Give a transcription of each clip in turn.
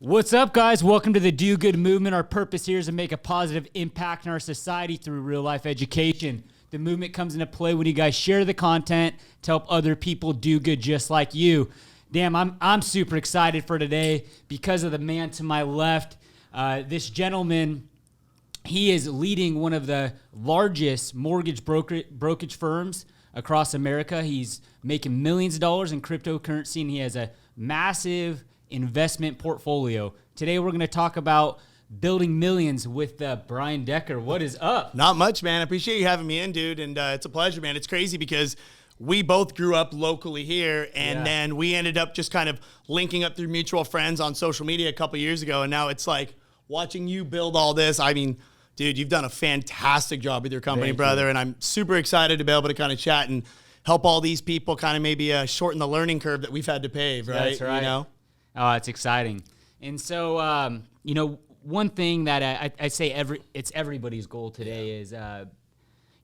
What's up, guys? Welcome to the Do Good Movement. Our purpose here is to make a positive impact in our society through real-life education. The movement comes into play when you guys share the content to help other people do good just like you. Damn, I'm super excited for today because of the man to my left. This gentleman, he is leading one of the largest mortgage brokerage firms across America. He's making millions of dollars in cryptocurrency, and he has a massive investment portfolio. Today we're going to talk about building millions with Brian Decker. What is up? Not much, man. I appreciate you having me in, dude. And it's a pleasure, man. It's crazy because we both grew up locally here, and then we ended up just kind of linking up through mutual friends on social media a couple years ago. And now it's like watching you build all this. I mean, dude, you've done a fantastic job with your company, brother. And I'm super excited to be able to kind of chat and help all these people kind of maybe shorten the learning curve that we've had to pave, right? That's right. You know? Oh, it's exciting. And so, one thing that I say it's everybody's goal today is,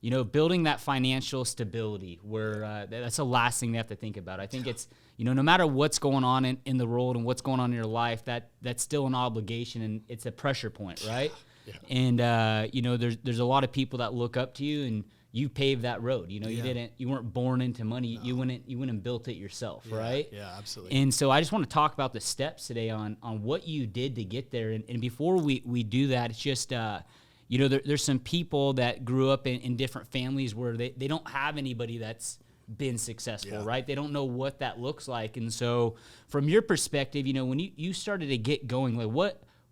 building that financial stability where that's the last thing they have to think about. I think it's, no matter what's going on in the world and what's going on in your life, that's still an obligation and it's a pressure point, right? Yeah. And, there's a lot of people that look up to you and you paved that road. You weren't born into money. No. You went and built it yourself, right? Yeah, absolutely. And so I just want to talk about the steps today on what you did to get there. And before we do that, it's just, there's some people that grew up in different families where they don't have anybody that's been successful, right? They don't know what that looks like. And so from your perspective, when you started to get going, like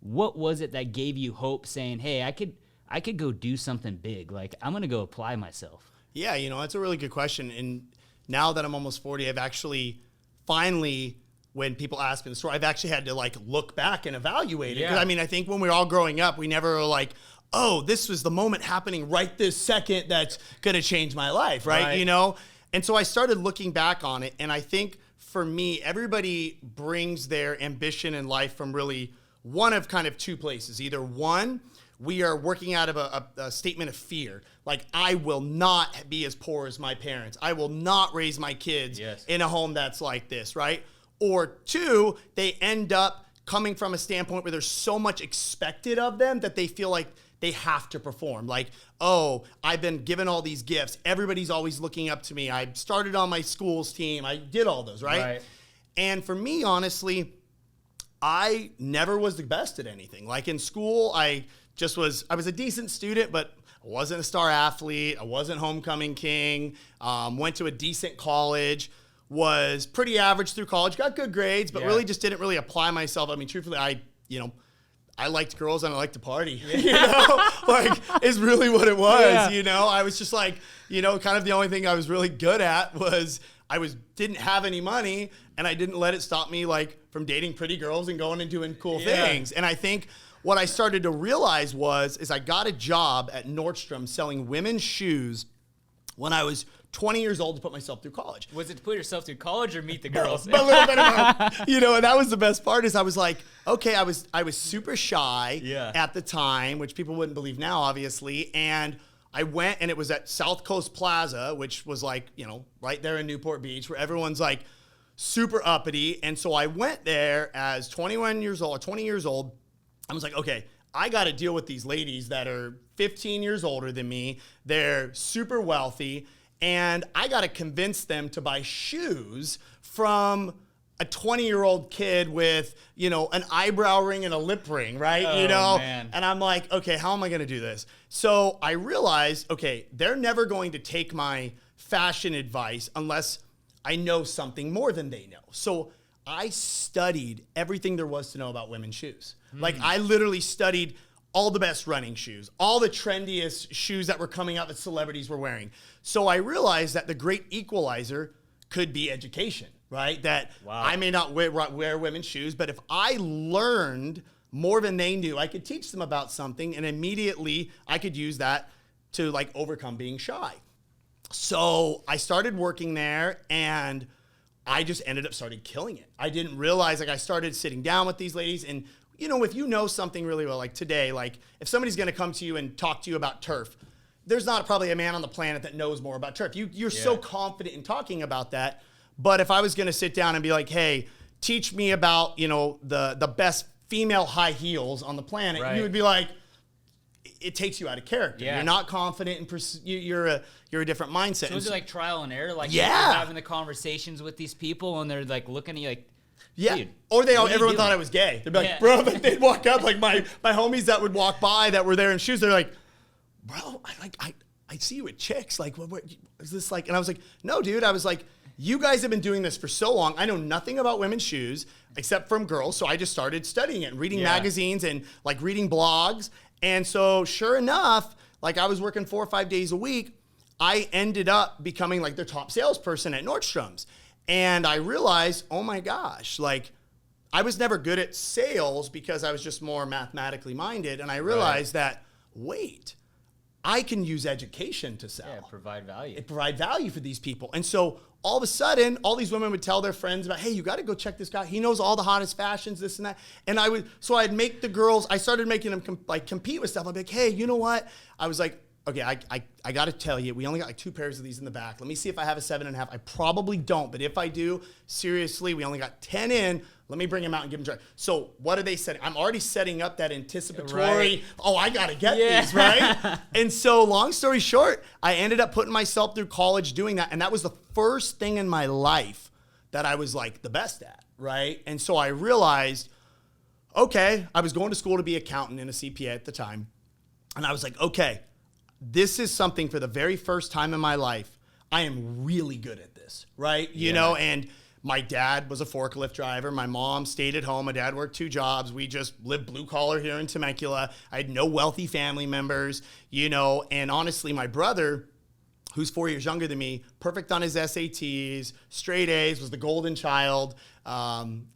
what was it that gave you hope saying, hey, I could go do something big. Like, I'm going to go apply myself. Yeah, that's a really good question. And now that I'm almost 40, I've actually finally, when people ask me the story, I've actually had to look back and evaluate it. Yeah. Because I think when we were all growing up, we never were like, oh, this was the moment happening right this second that's going to change my life, right? And so I started looking back on it. And I think for me, everybody brings their ambition in life from really one of kind of two places. Either one, we are working out of a statement of fear. Like, I will not be as poor as my parents. I will not raise my kids in a home that's like this, right? Or two, they end up coming from a standpoint where there's so much expected of them that they feel like they have to perform. Like, oh, I've been given all these gifts. Everybody's always looking up to me. I started on my school's team. I did all those, right? And for me, honestly, I never was the best at anything. Like in school, I was a decent student, but I wasn't a star athlete. I wasn't homecoming king. Went to a decent college, was pretty average through college, got good grades, but really just didn't really apply myself. I mean, truthfully, I liked girls and I liked to party, is really what it was, I was just like, kind of the only thing I was really good at was didn't have any money, and I didn't let it stop me from dating pretty girls and going and doing cool things. And I think what I started to realize is I got a job at Nordstrom selling women's shoes when I was 20 years old to put myself through college. Was it to put yourself through college or meet the girls? A little bit of both. And that was the best part is I was like, okay, I was super shy at the time, which people wouldn't believe now, obviously. And I went, and it was at South Coast Plaza, which was right there in Newport Beach, where everyone's super uppity. And so I went there as 20 years old. I was like, okay, I got to deal with these ladies that are 15 years older than me. They're super wealthy, and I got to convince them to buy shoes from a 20-year-old kid with, an eyebrow ring and a lip ring, right? Man. And I'm like, okay, how am I going to do this? So I realized, okay, they're never going to take my fashion advice unless I know something more than they know. So I studied everything there was to know about women's shoes. I literally studied all the best running shoes, all the trendiest shoes that were coming out that celebrities were wearing. So I realized that the great equalizer could be education, right? That I may not wear women's shoes, but if I learned more than they knew, I could teach them about something, and immediately I could use that to overcome being shy. So I started working there, and I just ended up started killing it. I didn't realize, I started sitting down with these ladies, and if something really well, today, if somebody's going to come to you and talk to you about turf, there's not probably a man on the planet that knows more about turf. You're so confident in talking about that. But if I was going to sit down and be like, hey, teach me about, the best female high heels on the planet, Right. you would be like, it takes you out of character. Yeah. You're not confident and you're a different mindset. So is it like trial and error? Like Yeah. you're having the conversations with these people and they're like looking at you like, Yeah. dude, Or what are you everyone doing? thought I was gay. They'd be like, Yeah. bro, like they'd walk up, like my homies that would walk by that were there in shoes, they're like, bro, I see you with chicks. Like, what is this like? And I was like, no, dude. I was like, you guys have been doing this for so long. I know nothing about women's shoes except from girls. So I just started studying it and reading Yeah. magazines and like reading blogs. And so sure enough, like I was working 4 or 5 days a week. I ended up becoming like their top salesperson at Nordstrom's. And I realized, oh my gosh, like I was never good at sales because I was just more mathematically minded. And I realized that, wait, I can use education to sell. yeah, provide value. Provide value for these people. And so all of a sudden, all these women would tell their friends about, hey, you got to go check this guy. He knows all the hottest fashions, this and that. And I'd make the girls, I started making them compete with stuff. I'd be like, hey, you know what? I was like, okay, I got to tell you, we only got like 2 pairs of these in the back. Let me see if I have a 7.5. I probably don't, but if I do, seriously, we only got 10 in. Let me bring them out and give them try. So what are they setting? I'm already setting up that anticipatory, Right. oh, I got to get Yeah. these, right? And so long story short, I ended up putting myself through college doing that. And that was the first thing in my life that I was like the best at, right? And so I realized, okay, I was going to school to be an accountant and a CPA at the time. And I was like, okay, this is something for the very first time in my life. I am really good at this, right? You know, and my dad was a forklift driver. My mom stayed at home. My dad worked 2 jobs. We just lived blue collar here in Temecula. I had no wealthy family members, you know, and honestly, my brother, who's 4 years younger than me, perfect on his SATs, straight A's, was the golden child.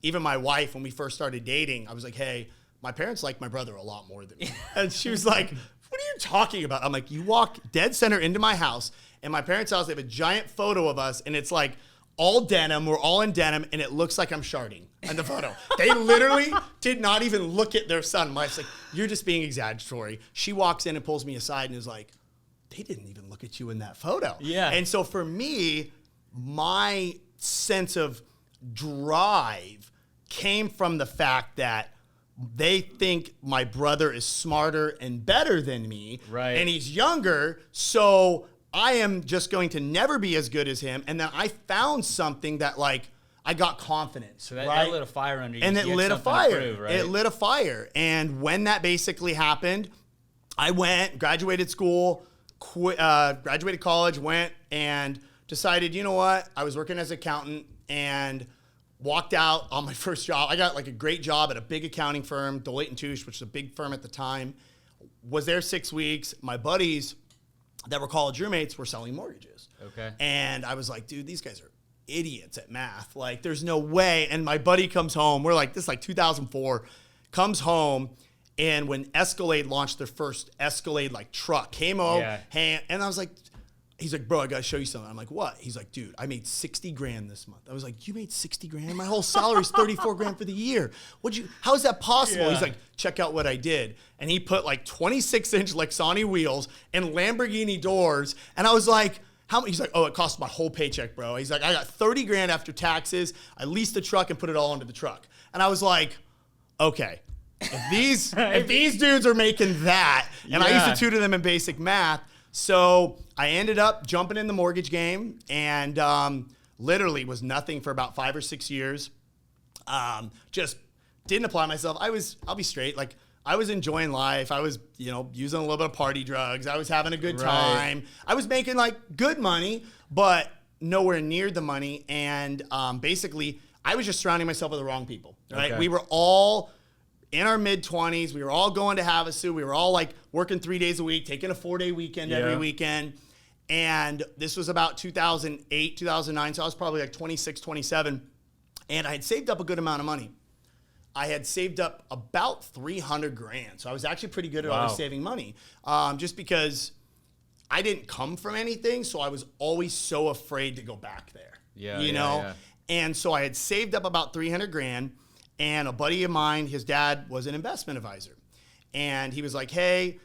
Even my wife, when we first started dating, I was like, hey, my parents like my brother a lot more than me. And she was like, what are you talking about? I'm like, you walk dead center into my house, and my parents' house, they have a giant photo of us, and it's like all denim. We're all in denim, and it looks like I'm sharding in the photo. They literally did not even look at their son. My wife's like, you're just being exaggeratory. She walks in and pulls me aside and is like, they didn't even look at you in that photo. Yeah. And so for me, my sense of drive came from the fact that they think my brother is smarter and better than me. Right. And he's younger. So I am just going to never be as good as him. And then I found something that like I got confidence. So that, right? that lit a fire under you. And You it had lit a something to fire. prove, right? It lit a fire. And when that basically happened, I went, graduated school, graduated college, went and decided, you know what? I was working as an accountant and walked out on my first job. I got like a great job at a big accounting firm, Deloitte & Touche, which is a big firm at the time. Was there 6 weeks. My buddies that were college roommates were selling mortgages. Okay. And I was like, dude, these guys are idiots at math. Like, there's no way. And my buddy comes home. We're like, this is like 2004. Comes home. And when Escalade launched their first Escalade like truck, came over, and I was like, he's like, bro, I gotta show you something. I'm like, what? He's like, dude, I made 60 grand this month. I was like, you made 60 grand? My whole salary is 34 grand for the year. How is that possible? Yeah. He's like, check out what I did. And he put like 26-inch Lexani wheels and Lamborghini doors. And I was like, how much? He's like, oh, it cost my whole paycheck, bro. He's like, I got 30 grand after taxes. I leased the truck and put it all into the truck. And I was like, okay. If these dudes are making that, and I used to tutor them in basic math, so I ended up jumping in the mortgage game and literally was nothing for about 5 or 6 years. Just didn't apply myself. I'll be straight. Like I was enjoying life. I was, using a little bit of party drugs. I was having a good time. I was making like good money, but nowhere near the money. And basically, I was just surrounding myself with the wrong people. Right? Okay. We were all in our mid-20s. We were all going to Havasu. We were all like working 3 days a week, taking a 4-day weekend every weekend. And this was about 2008, 2009. So I was probably like 26, 27. And I had saved up a good amount of money. I had saved up about 300 grand. So I was actually pretty good at always saving money. Just because I didn't come from anything. So I was always so afraid to go back there. Yeah. And so I had saved up about 300 grand. And a buddy of mine, his dad was an investment advisor. And he was like, hey,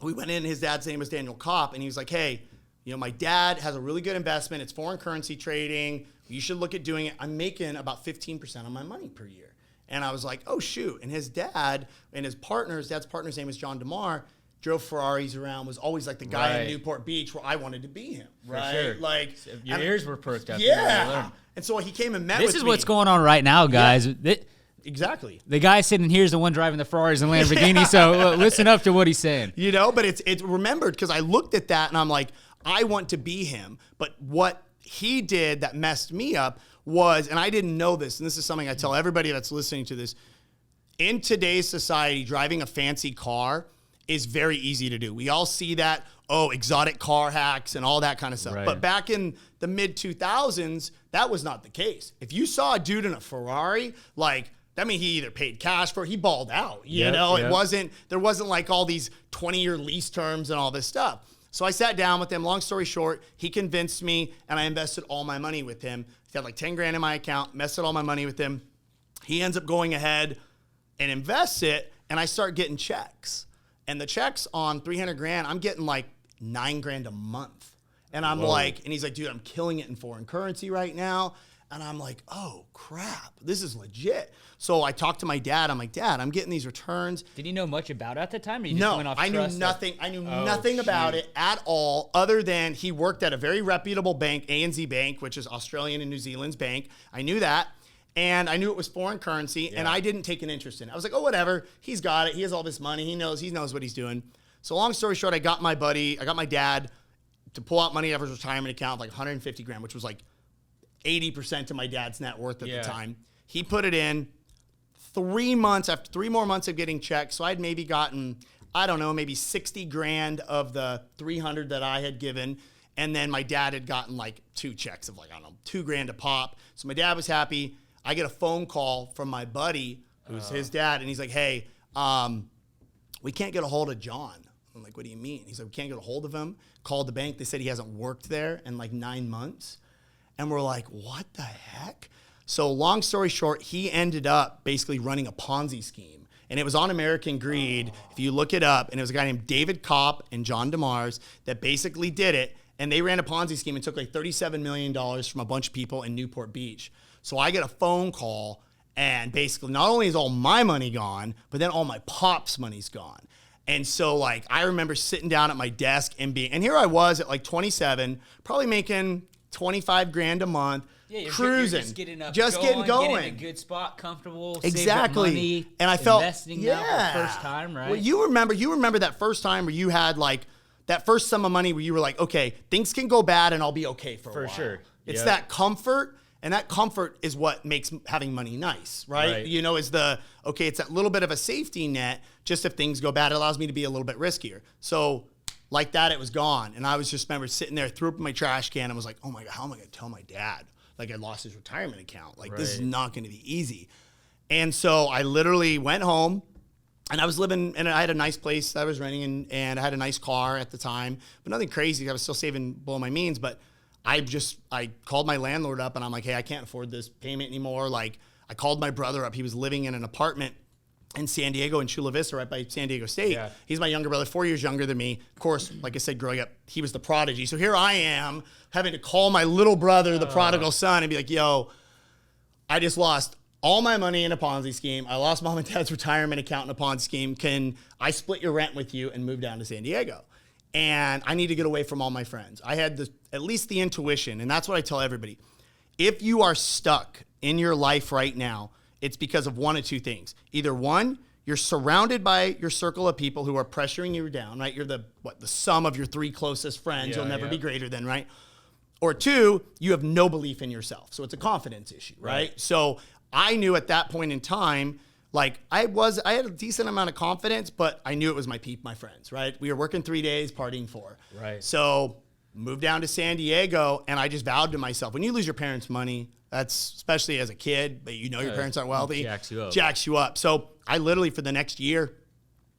we went in, his dad's name was Daniel Kopp. And he was like, hey, my dad has a really good investment. It's foreign currency trading. You should look at doing it. I'm making about 15% of my money per year. And I was like, oh, shoot. And his dad and his dad's partner's name is John DeMar, drove Ferraris around, was always like the guy in Newport Beach where I wanted to be him. Right. For sure. Like, so your ears were perked up. Yeah. And so he came and met with me. This is what's going on right now, guys. Yeah. Exactly. The guy sitting here is the one driving the Ferraris and Lamborghini, so listen up to what he's saying. You know, but it's remembered because I looked at that and I'm like, I want to be him. But what he did that messed me up was, and I didn't know this, and this is something I tell everybody that's listening to this, in today's society, driving a fancy car is very easy to do. We all see that, exotic car hacks and all that kind of stuff. Right. But back in the mid-2000s, that was not the case. If you saw a dude in a Ferrari, like, that means he either paid cash for it, he balled out. You know, there wasn't like all these 20-year lease terms and all this stuff. So I sat down with him. Long story short, he convinced me, and I invested all my money with him. He had like 10 grand in my account, invested all my money with him. He ends up going ahead and invests it, and I start getting checks. And the checks on 300 grand, I'm getting like 9 grand a month. And I'm like, and he's like, dude, I'm killing it in foreign currency right now. And I'm like, oh, crap, this is legit. So I talked to my dad. I'm like, Dad, I'm getting these returns. Did he know much about it at the time? Or you just went off I knew trust? nothing. I knew nothing about it at all, other than he worked at a very reputable bank, ANZ Bank, which is Australian and New Zealand's bank. I knew that. And I knew it was foreign currency, and I didn't take an interest in it. I was like, oh, whatever. He's got it. He has all this money. He knows what he's doing. So long story short, I got my dad to pull out money out of his retirement account, like 150 grand, which was like 80% of my dad's net worth at the time. He put it in. 3 months, after 3 more months of getting checks, so I'd maybe gotten, I don't know, maybe 60 grand of the 300 that I had given. And then my dad had gotten like 2 checks of like, I don't know, 2 grand a pop. So my dad was happy. I get a phone call from my buddy, who's his dad, and he's like, hey, we can't get a hold of John. I'm like, what do you mean? He's like, we can't get a hold of him. Called the bank. They said he hasn't worked there in like 9 months. And we're like, what the heck? So long story short, he ended up basically running a Ponzi scheme. And it was on American Greed. If you look it up, and it was a guy named David Kopp and John DeMars that basically did it. And they ran a Ponzi scheme and took like $37 million from a bunch of people in Newport Beach. So I get a phone call, and basically not only is all my money gone, but then all my pop's money's gone. And so like I remember sitting down at my desk and here I was at like 27, probably making 25 grand a month. Yeah, cruising, you're just getting going, getting in a good spot, comfortable, exactly. Money, and I felt investing now for the first time, right? Well, you remember that first time where you had like that first sum of money where you were like, okay, things can go bad and I'll be okay for a while. sure. It's that comfort, and that comfort is what makes having money nice, right? You know, it's that little bit of a safety net. Just if things go bad, it allows me to be a little bit riskier. So like that, it was gone, and I was just remember sitting there, threw up in my trash can, and was like, oh my God, how am I going to tell my dad? Like I lost his retirement account. Like this is not going to be easy. And so I literally went home, and I was living, and I had a nice place that I was renting, and I had a nice car at the time, but nothing crazy. I was still saving below my means, but I called my landlord up, and I'm like, hey, I can't afford this payment anymore. Like I called my brother up. He was living in an apartment in San Diego, in Chula Vista, right by San Diego State. Yeah. He's my younger brother, 4 years younger than me. Of course, like I said, growing up, he was the prodigy. So here I am having to call my little brother, the prodigal son, and be like, yo, I just lost all my money in a Ponzi scheme. I lost mom and dad's retirement account in a Ponzi scheme. Can I split your rent with you and move down to San Diego? And I need to get away from all my friends. I had at least the intuition, and that's what I tell everybody. If you are stuck in your life right now, it's because of one of two things. Either one, you're surrounded by your circle of people who are pressuring you down, right? You're the sum of your 3 closest friends. You'll never be greater than, right? Or 2, you have no belief in yourself. So it's a confidence issue, right? So I knew at that point in time, like I had a decent amount of confidence, but I knew it was my friends, right? We were working 3 days, partying 4. Right. So moved down to San Diego, and I just vowed to myself, when you lose your parents' money, that's especially as a kid, but you know your parents aren't wealthy. Jacks you up. So I literally, for the next year,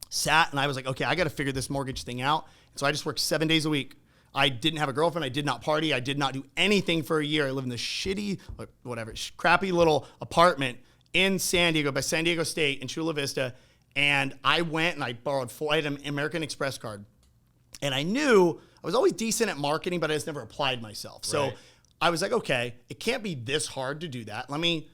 sat and I was like, okay, I got to figure this mortgage thing out. So I just worked 7 days a week. I didn't have a girlfriend. I did not party. I did not do anything for a year. I lived in this shitty, crappy little apartment in San Diego, by San Diego State in Chula Vista. And I went and I borrowed I had an American Express card. And I knew I was always decent at marketing, but I just never applied myself. So I was like, okay, it can't be this hard to do that. Let me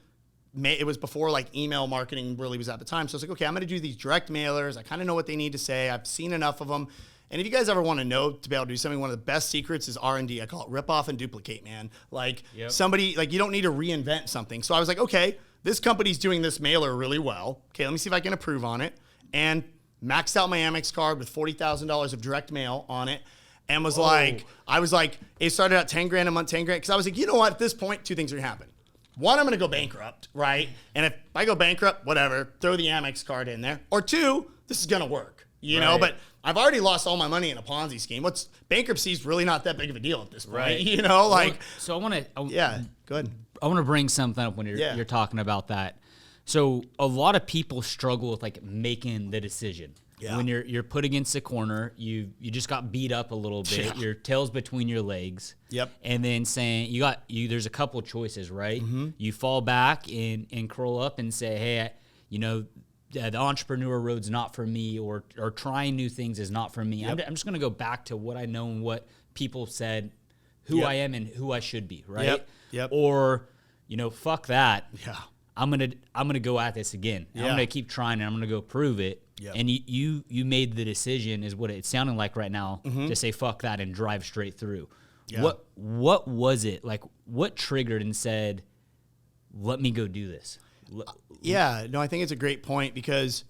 it was before like email marketing really was at the time. So I was like, okay, I'm going to do these direct mailers. I kind of know what they need to say. I've seen enough of them. And if you guys ever want to know to be able to do something, one of the best secrets is R&D. I call it rip off and duplicate, man. Like somebody, like you don't need to reinvent something. So I was like, okay, this company's doing this mailer really well. Okay, let me see if I can improve on it. And maxed out my Amex card with $40,000 of direct mail on it. And was like, I was like, it started out 10 grand a month, 10 grand. Cause I was like, you know what, at this point, two things are gonna happen. One, I'm gonna go bankrupt, right? And if I go bankrupt, whatever, throw the Amex card in there. Or two, this is gonna work, you know? But I've already lost all my money in a Ponzi scheme. Bankruptcy is really not that big of a deal at this point, you know? Like, so I wanna, yeah, go ahead. I wanna bring something up when you're talking about that. So a lot of people struggle with like making the decision. Yeah. When you're put against the corner, you just got beat up a little bit. Yeah. Your tail's between your legs. Yep. And then saying there's a couple choices, right? Mm-hmm. You fall back and curl up and say, hey, the entrepreneur road's not for me, or trying new things is not for me. Yep. I'm just gonna go back to what I know and what people said, who I am and who I should be, right? Yep. Or fuck that. Yeah. I'm gonna go at this again. Yeah. I'm gonna keep trying, and I'm gonna go prove it. Yep. And you made the decision, is what it's sounding like right now, to say fuck that and drive straight through. Yeah. What was it like? What triggered and said, let me go do this? I think it's a great point, because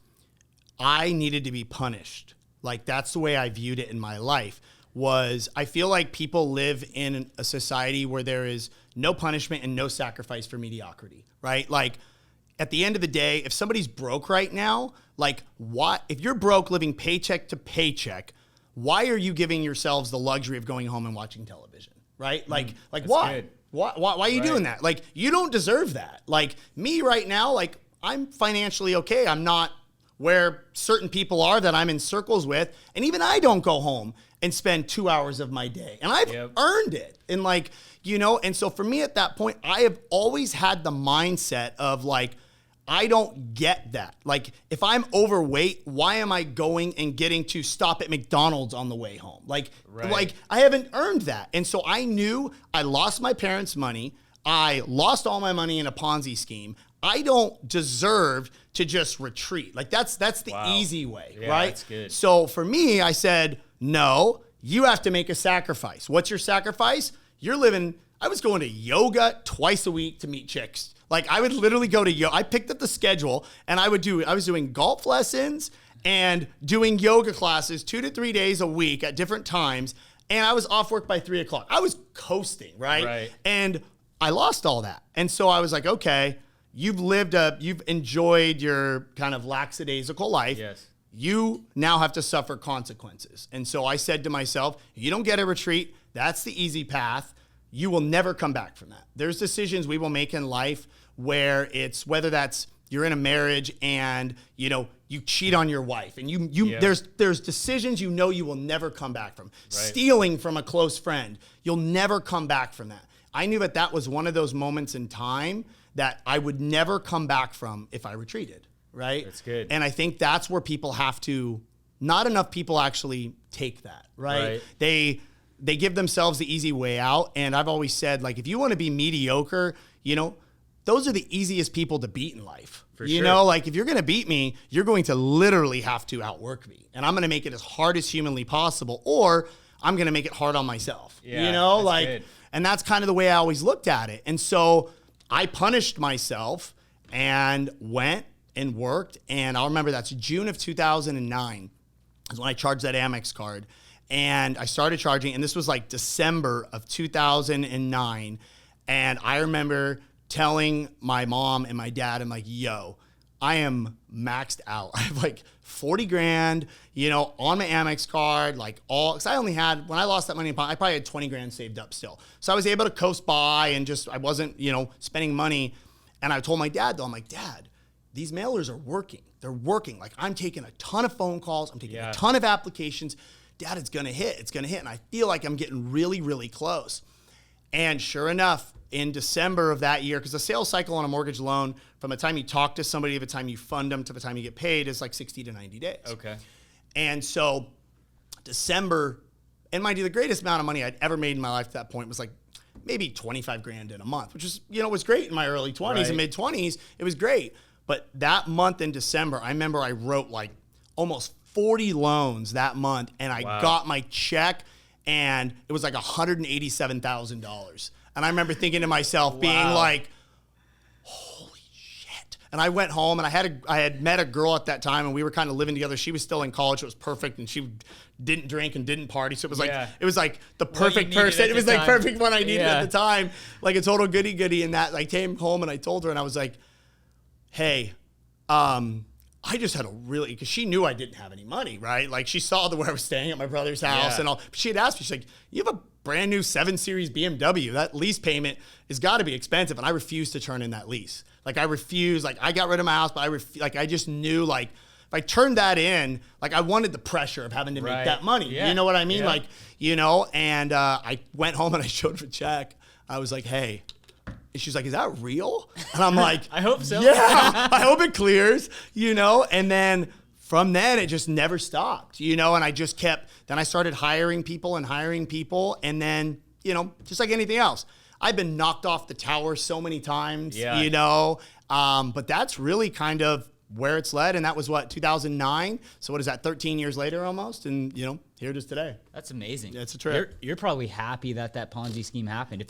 I needed to be punished. Like, that's the way I viewed it in my life. Was I feel like people live in a society where there is no punishment and no sacrifice for mediocrity, right? Like, at the end of the day, if somebody's broke right now, like, if you're broke living paycheck to paycheck, why are you giving yourselves the luxury of going home and watching television, right? Like why? Good. Why are you doing that? Like, you don't deserve that. Like, me right now, like, I'm financially okay. I'm not where certain people are that I'm in circles with. And even I don't go home and spend 2 hours of my day. And I've earned it. And like, and so for me at that point, I have always had the mindset of like, I don't get that. Like, if I'm overweight, why am I going and getting to stop at McDonald's on the way home? Like I haven't earned that. And so I knew I lost my parents' money. I lost all my money in a Ponzi scheme. I don't deserve to just retreat. Like, that's the easy way, right? That's good. So for me, I said, no, you have to make a sacrifice. What's your sacrifice? I was going to yoga twice a week to meet chicks. Like, I would literally go to yoga. I picked up the schedule, and I was doing golf lessons and doing yoga classes 2 to 3 days a week at different times. And I was off work by 3 o'clock. I was coasting, right? And I lost all that. And so I was like, okay, you've enjoyed your kind of lackadaisical life. Yes. You now have to suffer consequences. And so I said to myself, you don't get a retreat. That's the easy path. You will never come back from that. There's decisions we will make in life where it's, whether that's you're in a marriage and you cheat on your wife, and there's decisions you will never come back from. Right. Stealing from a close friend, you'll never come back from that. I knew that was one of those moments in time that I would never come back from if I retreated, right? That's good. And I think that's where people have to, not enough people actually take that, right? They give themselves the easy way out. And I've always said, like, if you want to be mediocre, those are the easiest people to beat in life. For sure. Like, if you're going to beat me, you're going to literally have to outwork me. And I'm going to make it as hard as humanly possible, or I'm going to make it hard on myself. Yeah, that's good. And that's kind of the way I always looked at it. And so I punished myself and went and worked. And I'll remember that's June of 2009 is when I charged that Amex card. And I started charging, and this was like December of 2009. And I remember telling my mom and my dad, I'm like, yo, I am maxed out. I have like 40 grand, on my Amex card, because I only had, when I lost that money, I probably had 20 grand saved up still. So I was able to coast by and I wasn't, spending money. And I told my dad, though, I'm like, Dad, these mailers are working. They're working. Like, I'm taking a ton of phone calls. I'm taking a ton of applications. Dad, it's going to hit. It's going to hit. And I feel like I'm getting really, really close. And sure enough, in December of that year, because the sales cycle on a mortgage loan, from the time you talk to somebody to the time you fund them to the time you get paid, is like 60 to 90 days. Okay. And so December, and mind you, the greatest amount of money I'd ever made in my life at that point was like maybe 25 grand in a month, which is, was great in my early 20s and mid 20s. It was great. But that month in December, I remember I wrote like almost 40 loans that month, and I got my check, and it was like $187,000. And I remember thinking to myself, being like, holy shit. And I went home, and I had met a girl at that time, and we were kind of living together. She was still in college. It was perfect, and she didn't drink and didn't party. So it was like the perfect person. It was like perfect one I needed at the time. Like a total goody. And that, I came home and I told her, and I was like, hey, I just had because she knew I didn't have any money, right? Like she saw where I was staying at my brother's house and all. She had asked me, she's like, you have a brand new 7 Series BMW. That lease payment has got to be expensive. And I refused to turn in that lease. Like I refused, like I got rid of my house, but I just knew like, if I turned that in, like I wanted the pressure of having to make that money. You know what I mean? Like, and I went home and I showed her a check. I was like, hey. And she's like, is that real? And I'm like, I hope so. Yeah, I hope it clears, And then from then, it just never stopped, and I just kept, then I started hiring people. And then, just like anything else, I've been knocked off the tower so many times, but that's really kind of where it's led. And that was 2009. So what is that, 13 years later almost? And, here it is today. That's amazing. Yeah, it's a trip. You're probably happy that Ponzi scheme happened.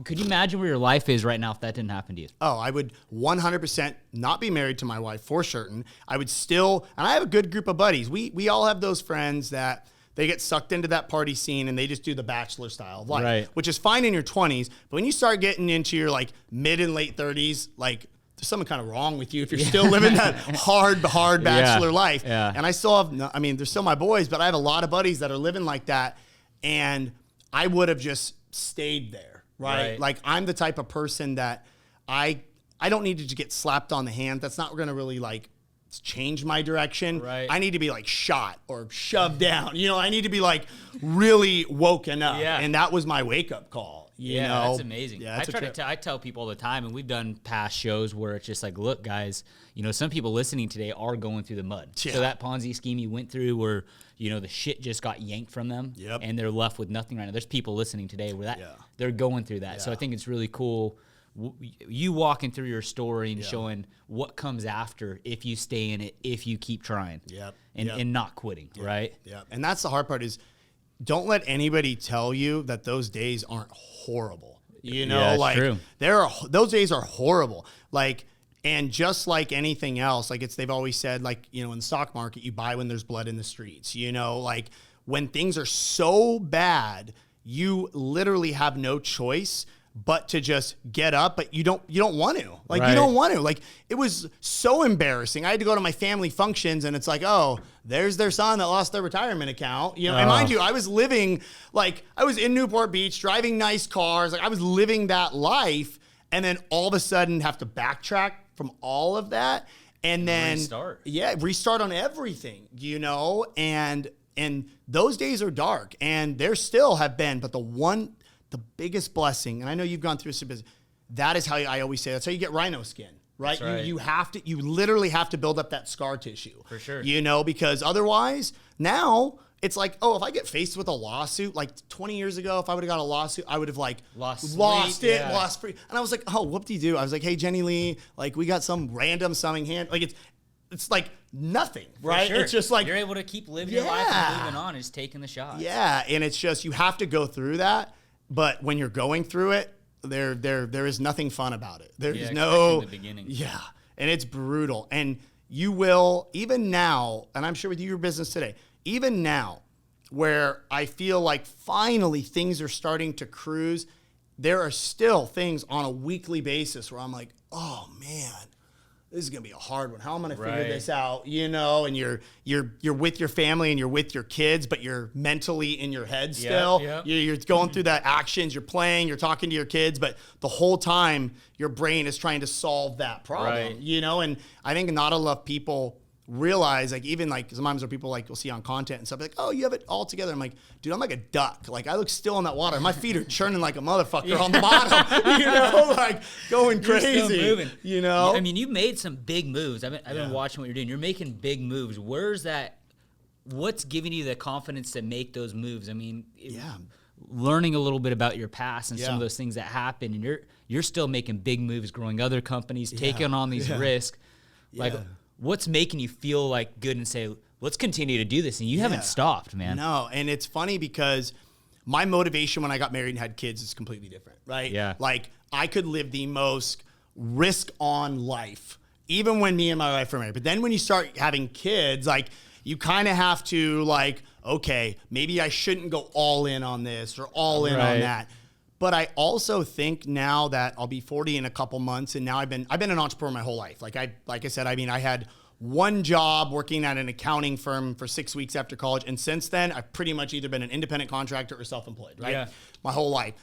Could you imagine where your life is right now if that didn't happen to you? Oh, I would 100% not be married to my wife for certain. I would still, and I have a good group of buddies. We all have those friends that they get sucked into that party scene and they just do the bachelor style of life, which is fine in your 20s. But when you start getting into your like mid and late 30s, like there's something kind of wrong with you if you're still living that hard bachelor life. Yeah. And I still have, they're still my boys, but I have a lot of buddies that are living like that. And I would have just stayed there, right? Like I'm the type of person that I don't need to get slapped on the hand. That's not going to really like change my direction. Right. I need to be like shot or shoved down. I need to be like really woken up. Yeah. And that was my wake up call. That's amazing. Yeah, I tell people all the time, and we've done past shows where it's just like, look, guys, some people listening today are going through the mud. Yeah. So that Ponzi scheme you went through where, the shit just got yanked from them and they're left with nothing right now. There's people listening today where they're going through that. Yeah. So I think it's really cool you walking through your story and showing what comes after if you stay in it, if you keep trying and not quitting, right? Yeah. And that's the hard part is, don't let anybody tell you that those days aren't horrible. True. Those days are horrible. Like, and just like anything else, like they've always said, like, in the stock market, you buy when there's blood in the streets, like when things are so bad, you literally have no choice but to just get up, but you don't want to. Like, you don't want to. Like, it was so embarrassing. I had to go to my family functions, and it's like, oh, there's their son that lost their retirement account. And mind you, I was living, like, I was in Newport Beach, driving nice cars. Like, I was living that life, and then all of a sudden have to backtrack from all of that. And then restart on everything, and those days are dark, and there still have been, but the biggest blessing, and I know you've gone through some business, that is how I always say, that's how you get rhino skin, right? You literally have to build up that scar tissue. For sure. Because otherwise, now it's like, oh, if I get faced with a lawsuit, like 20 years ago, if I would have got a lawsuit, I would have like lost free. And I was like, oh, whoop-de-doo. I was like, hey, Jenny Lee, like we got some random summing hand. Like it's like nothing, right? Sure. It's just like you're able to keep living your life and moving on and just taking the shots. Yeah, and it's just, you have to go through that. But when you're going through it, there is nothing fun about it. There's no in the beginning. Yeah, and it's brutal. And you will, even now, and I'm sure with your business today, even now, where I feel like finally things are starting to cruise, there are still things on a weekly basis where I'm like, oh man, this is gonna be a hard one. How am I gonna figure this out? And you're with your family and you're with your kids, but you're mentally in your head still. You're going through that actions, you're playing, you're talking to your kids, but the whole time your brain is trying to solve that problem. And I think not enough people realize, like, even like sometimes there are people like we'll see on content and stuff like, oh, you have it all together. I'm like, dude, I'm like a duck. Like, I look still in that water. My feet are churning like a motherfucker on the bottom, like going crazy. You're still moving. I mean, you made some big moves. I've been watching what you're doing. You're making big moves. Where's that? What's giving you the confidence to make those moves? I mean, learning a little bit about your past and some of Yeah. those things that happened, and you're still making big moves, growing other companies, taking on these risks. Like, Yeah. what's making you feel like good and say, let's continue to do this? And you haven't stopped, man. No, and it's funny because my motivation when I got married and had kids is completely different, right? Yeah. Like I could live the most risk-on life, even when me and my wife were married. But then when you start having kids, like you kind of have to like, okay, maybe I shouldn't go all in on this or all in on that. But I also think now that I'll be 40 in a couple months, and now I've been an entrepreneur my whole life. Like I said, I mean, I had one job working at an accounting firm for 6 weeks after college, and since then, I've pretty much either been an independent contractor or self-employed, right? Yeah. My whole life.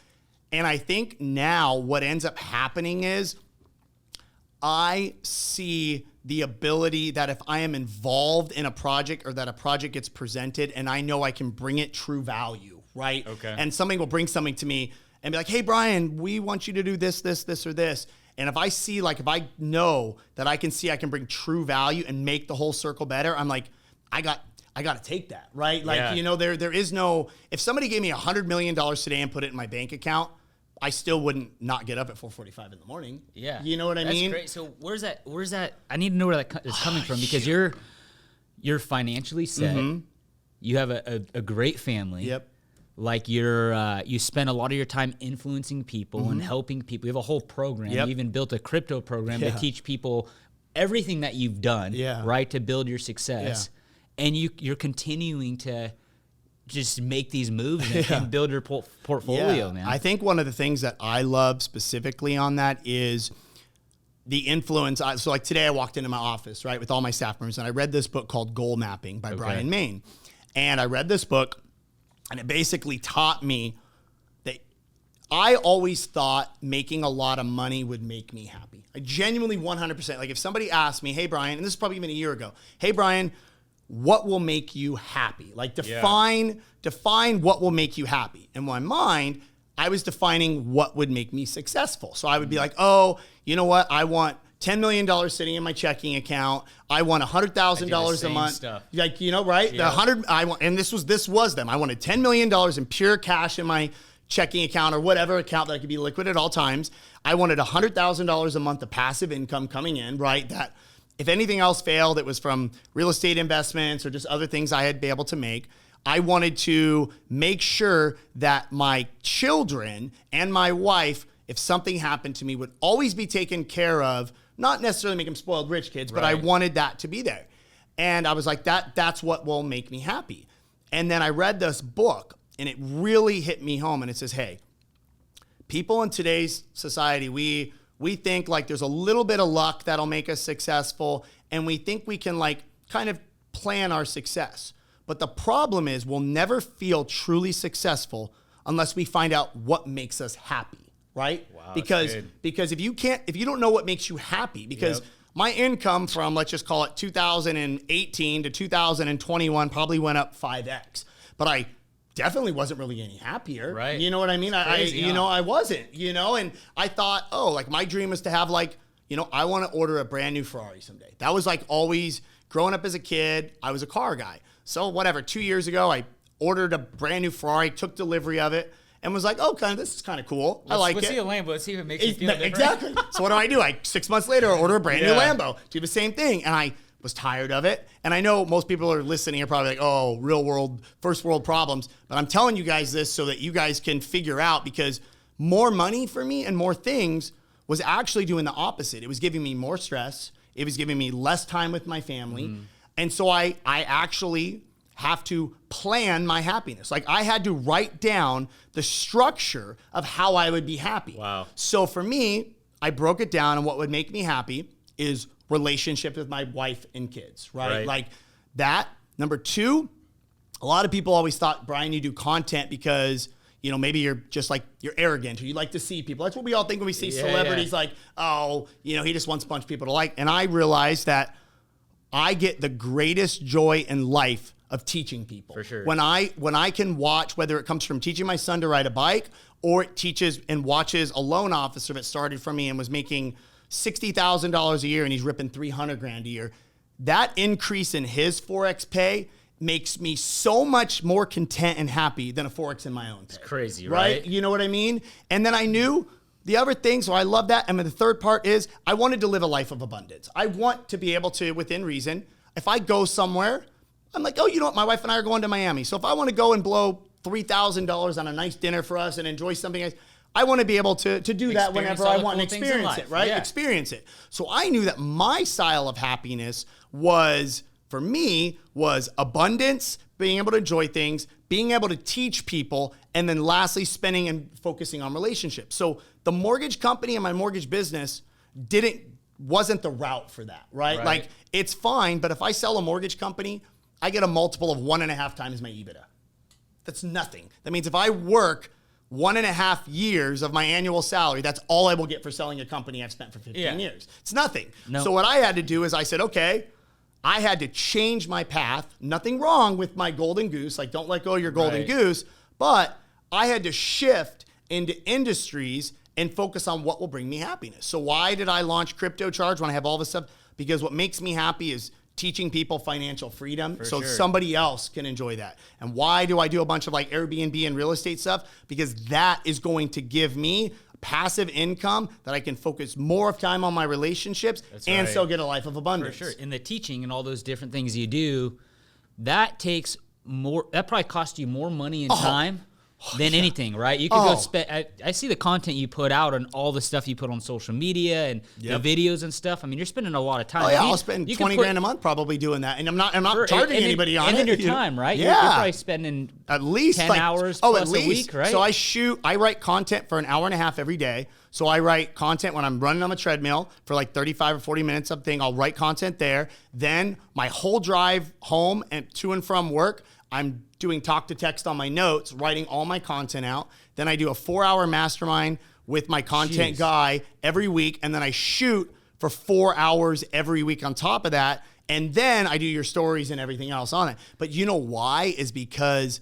And I think now what ends up happening is I see the ability that if I am involved in a project or that a project gets presented and I know I can bring it true value, right? Okay. And somebody will bring something to me and be like, hey, Brian, we want you to do this, this, this, or this. And if I see, like, if I know that I can bring true value and make the whole circle better, I'm like, I got to take that, right? Like, you know, there is no, if somebody gave me $100 million today and put it in my bank account, I still wouldn't not get up at 4:45 in the morning. Yeah. You know what I mean? That's great. So where's that? I need to know where that is coming from, because you're financially set. You have a great family. Yep. Like you spend a lot of your time influencing people and helping people. You have a whole program. Yep. You even built a crypto program to Yeah. teach people everything that you've done, Yeah. right, to build your success. And you're continuing to just make these moves and build your portfolio, man. I think one of the things that I love specifically on that is the influence. So like today I walked into my office, right, with all my staff members, and I read this book called Goal Mapping by Brian Main. And I read this book, and it basically taught me that I always thought making a lot of money would make me happy. I genuinely 100%. Like if somebody asked me, hey, Brian, and this is probably even a year ago, hey, Brian, what will make you happy? Like define what will make you happy. In my mind, I was defining what would make me successful. So I would be like, oh, you know what? I want $10 million sitting in my checking account. I want $100,000 a month. Stuff. Like, you know, right? Yeah. The 100 I want, and this was them. I wanted $10 million in pure cash in my checking account or whatever account that could be liquid at all times. I wanted $100,000 a month of passive income coming in, right? That if anything else failed, it was from real estate investments or just other things I had been able to make. I wanted to make sure that my children and my wife, if something happened to me, would always be taken care of. Not necessarily make them spoiled rich kids, but I wanted that to be there. And I was like, that's what will make me happy. And then I read this book, and it really hit me home. And it says, hey, people in today's society, we think like there's a little bit of luck that'll make us successful, and we think we can like kind of plan our success. But the problem is we'll never feel truly successful unless we find out what makes us happy, right? Wow, because that's good. if you don't know what makes you happy, because my income from, let's just call it 2018 to 2021 probably went up 5x, but I definitely wasn't really any happier. Right. You know what I mean? Crazy, I wasn't, and I thought, oh, like my dream was to have like, I want to order a brand new Ferrari someday. That was like always growing up as a kid. I was a car guy. So whatever, 2 years ago, I ordered a brand new Ferrari, took delivery of it, and was like, oh, this is kind of cool. I like let's it. see a Lambo. Let's see if it makes you feel different. Exactly. So what do? Like 6 months later, I order a brand new Lambo. Do the same thing. And I was tired of it. And I know most people are listening are probably like, oh, real world, first world problems. But I'm telling you guys this so that you guys can figure out, because more money for me and more things was actually doing the opposite. It was giving me more stress. It was giving me less time with my family. And so I actually have to plan my happiness. Like I had to write down the structure of how I would be happy. Wow. So for me, I broke it down, and what would make me happy is relationship with my wife and kids, right? Like that. Number two, a lot of people always thought, Brian, you do content because, maybe you're just like, you're arrogant or you like to see people. That's what we all think when we see celebrities like, oh, he just wants a bunch of people to like. And I realized that I get the greatest joy in life of teaching people. For sure. When I can watch, whether it comes from teaching my son to ride a bike, or it teaches and watches a loan officer that started from me and was making $60,000 a year and he's ripping $300,000 a year. That increase in his Forex pay makes me so much more content and happy than a Forex in my own pay. It's crazy, right? You know what I mean? And then I knew the other thing, so I love that. And then the third part is I wanted to live a life of abundance. I want to be able to, within reason, if I go somewhere, I'm like, oh, you know what? My wife and I are going to Miami. So if I want to go and blow $3,000 on a nice dinner for us and enjoy something else, I want to be able to do that whenever I want and experience it, right? Yeah. Experience it. So I knew that my style of happiness was, for me, was abundance, being able to enjoy things, being able to teach people, and then lastly, spending and focusing on relationships. So the mortgage company and my mortgage business wasn't the route for that, right? Like, it's fine, but if I sell a mortgage company, I get a multiple of 1.5 times my EBITDA. That's nothing. That means if I work 1.5 years of my annual salary, that's all I will get for selling a company I've spent for 15 years. It's nothing. No. So what I had to do is I said, okay, I had to change my path. Nothing wrong with my golden goose. Like, don't let go of your golden goose. But I had to shift into industries and focus on what will bring me happiness. So why did I launch Crypto Charge when I have all this stuff? Because what makes me happy is teaching people financial freedom somebody else can enjoy that. And why do I do a bunch of like Airbnb and real estate stuff? Because that is going to give me passive income that I can focus more of time on my relationships and still get a life of abundance. For sure. In the teaching and all those different things you do, that takes more, that probably costs you more money and time than anything, right? You could go spend, I see the content you put out and all the stuff you put on social media and the videos and stuff. I mean, you're spending a lot of time. Oh yeah, I'll spend 20 grand a month probably doing that. And I'm not charging anybody on it. And then your time, right? Yeah. You're probably spending at least 10 hours plus a week, right? So I write content for an hour and a half every day. So I write content when I'm running on the treadmill for like 35 or 40 minutes something. I'll write content there. Then my whole drive home and to and from work, I'm doing talk to text on my notes, writing all my content out. Then I do a 4-hour mastermind with my content guy every week. And then I shoot for 4 hours every week on top of that. And then I do your stories and everything else on it. But you know why? Is because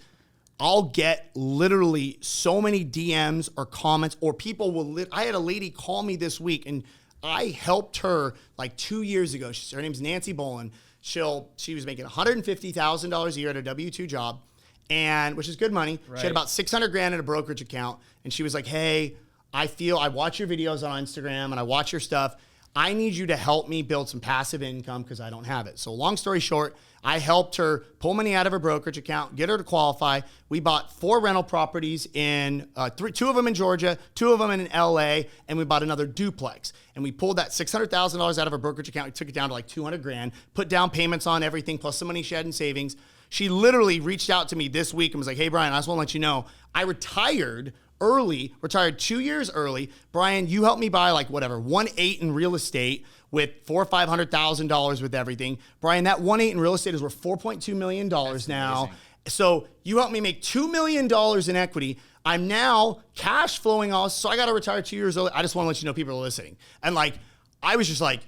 I'll get literally so many DMs or comments, or people will, I had a lady call me this week and I helped her like 2 years ago. Her name's Nancy Bolin. She was making $150,000 a year at a W-2 job, and which is good money. She had about 600 grand in a brokerage account, and she was like, hey, I watch your videos on Instagram and I watch your stuff. I need you to help me build some passive income because I don't have it. So long story short, I helped her pull money out of her brokerage account, get her to qualify. We bought 4 rental properties in 2 of them in Georgia, 2 of them in LA, and we bought another duplex. And we pulled that $600,000 out of her brokerage account. We took it down to like 200 grand, put down payments on everything, plus some money she had in savings. She literally reached out to me this week and was like, hey, Brian, I just want to let you know, I retired 2 years early. Brian, you helped me buy like whatever, 1.8 in real estate with $400,000 or $500,000 with everything. Brian, that 1.8 in real estate is worth $4.2 million now. Amazing. So you helped me make $2 million in equity. I'm now cash flowing all, so I got to retire 2 years early. I just want to let you know people are listening. And like, I was just like,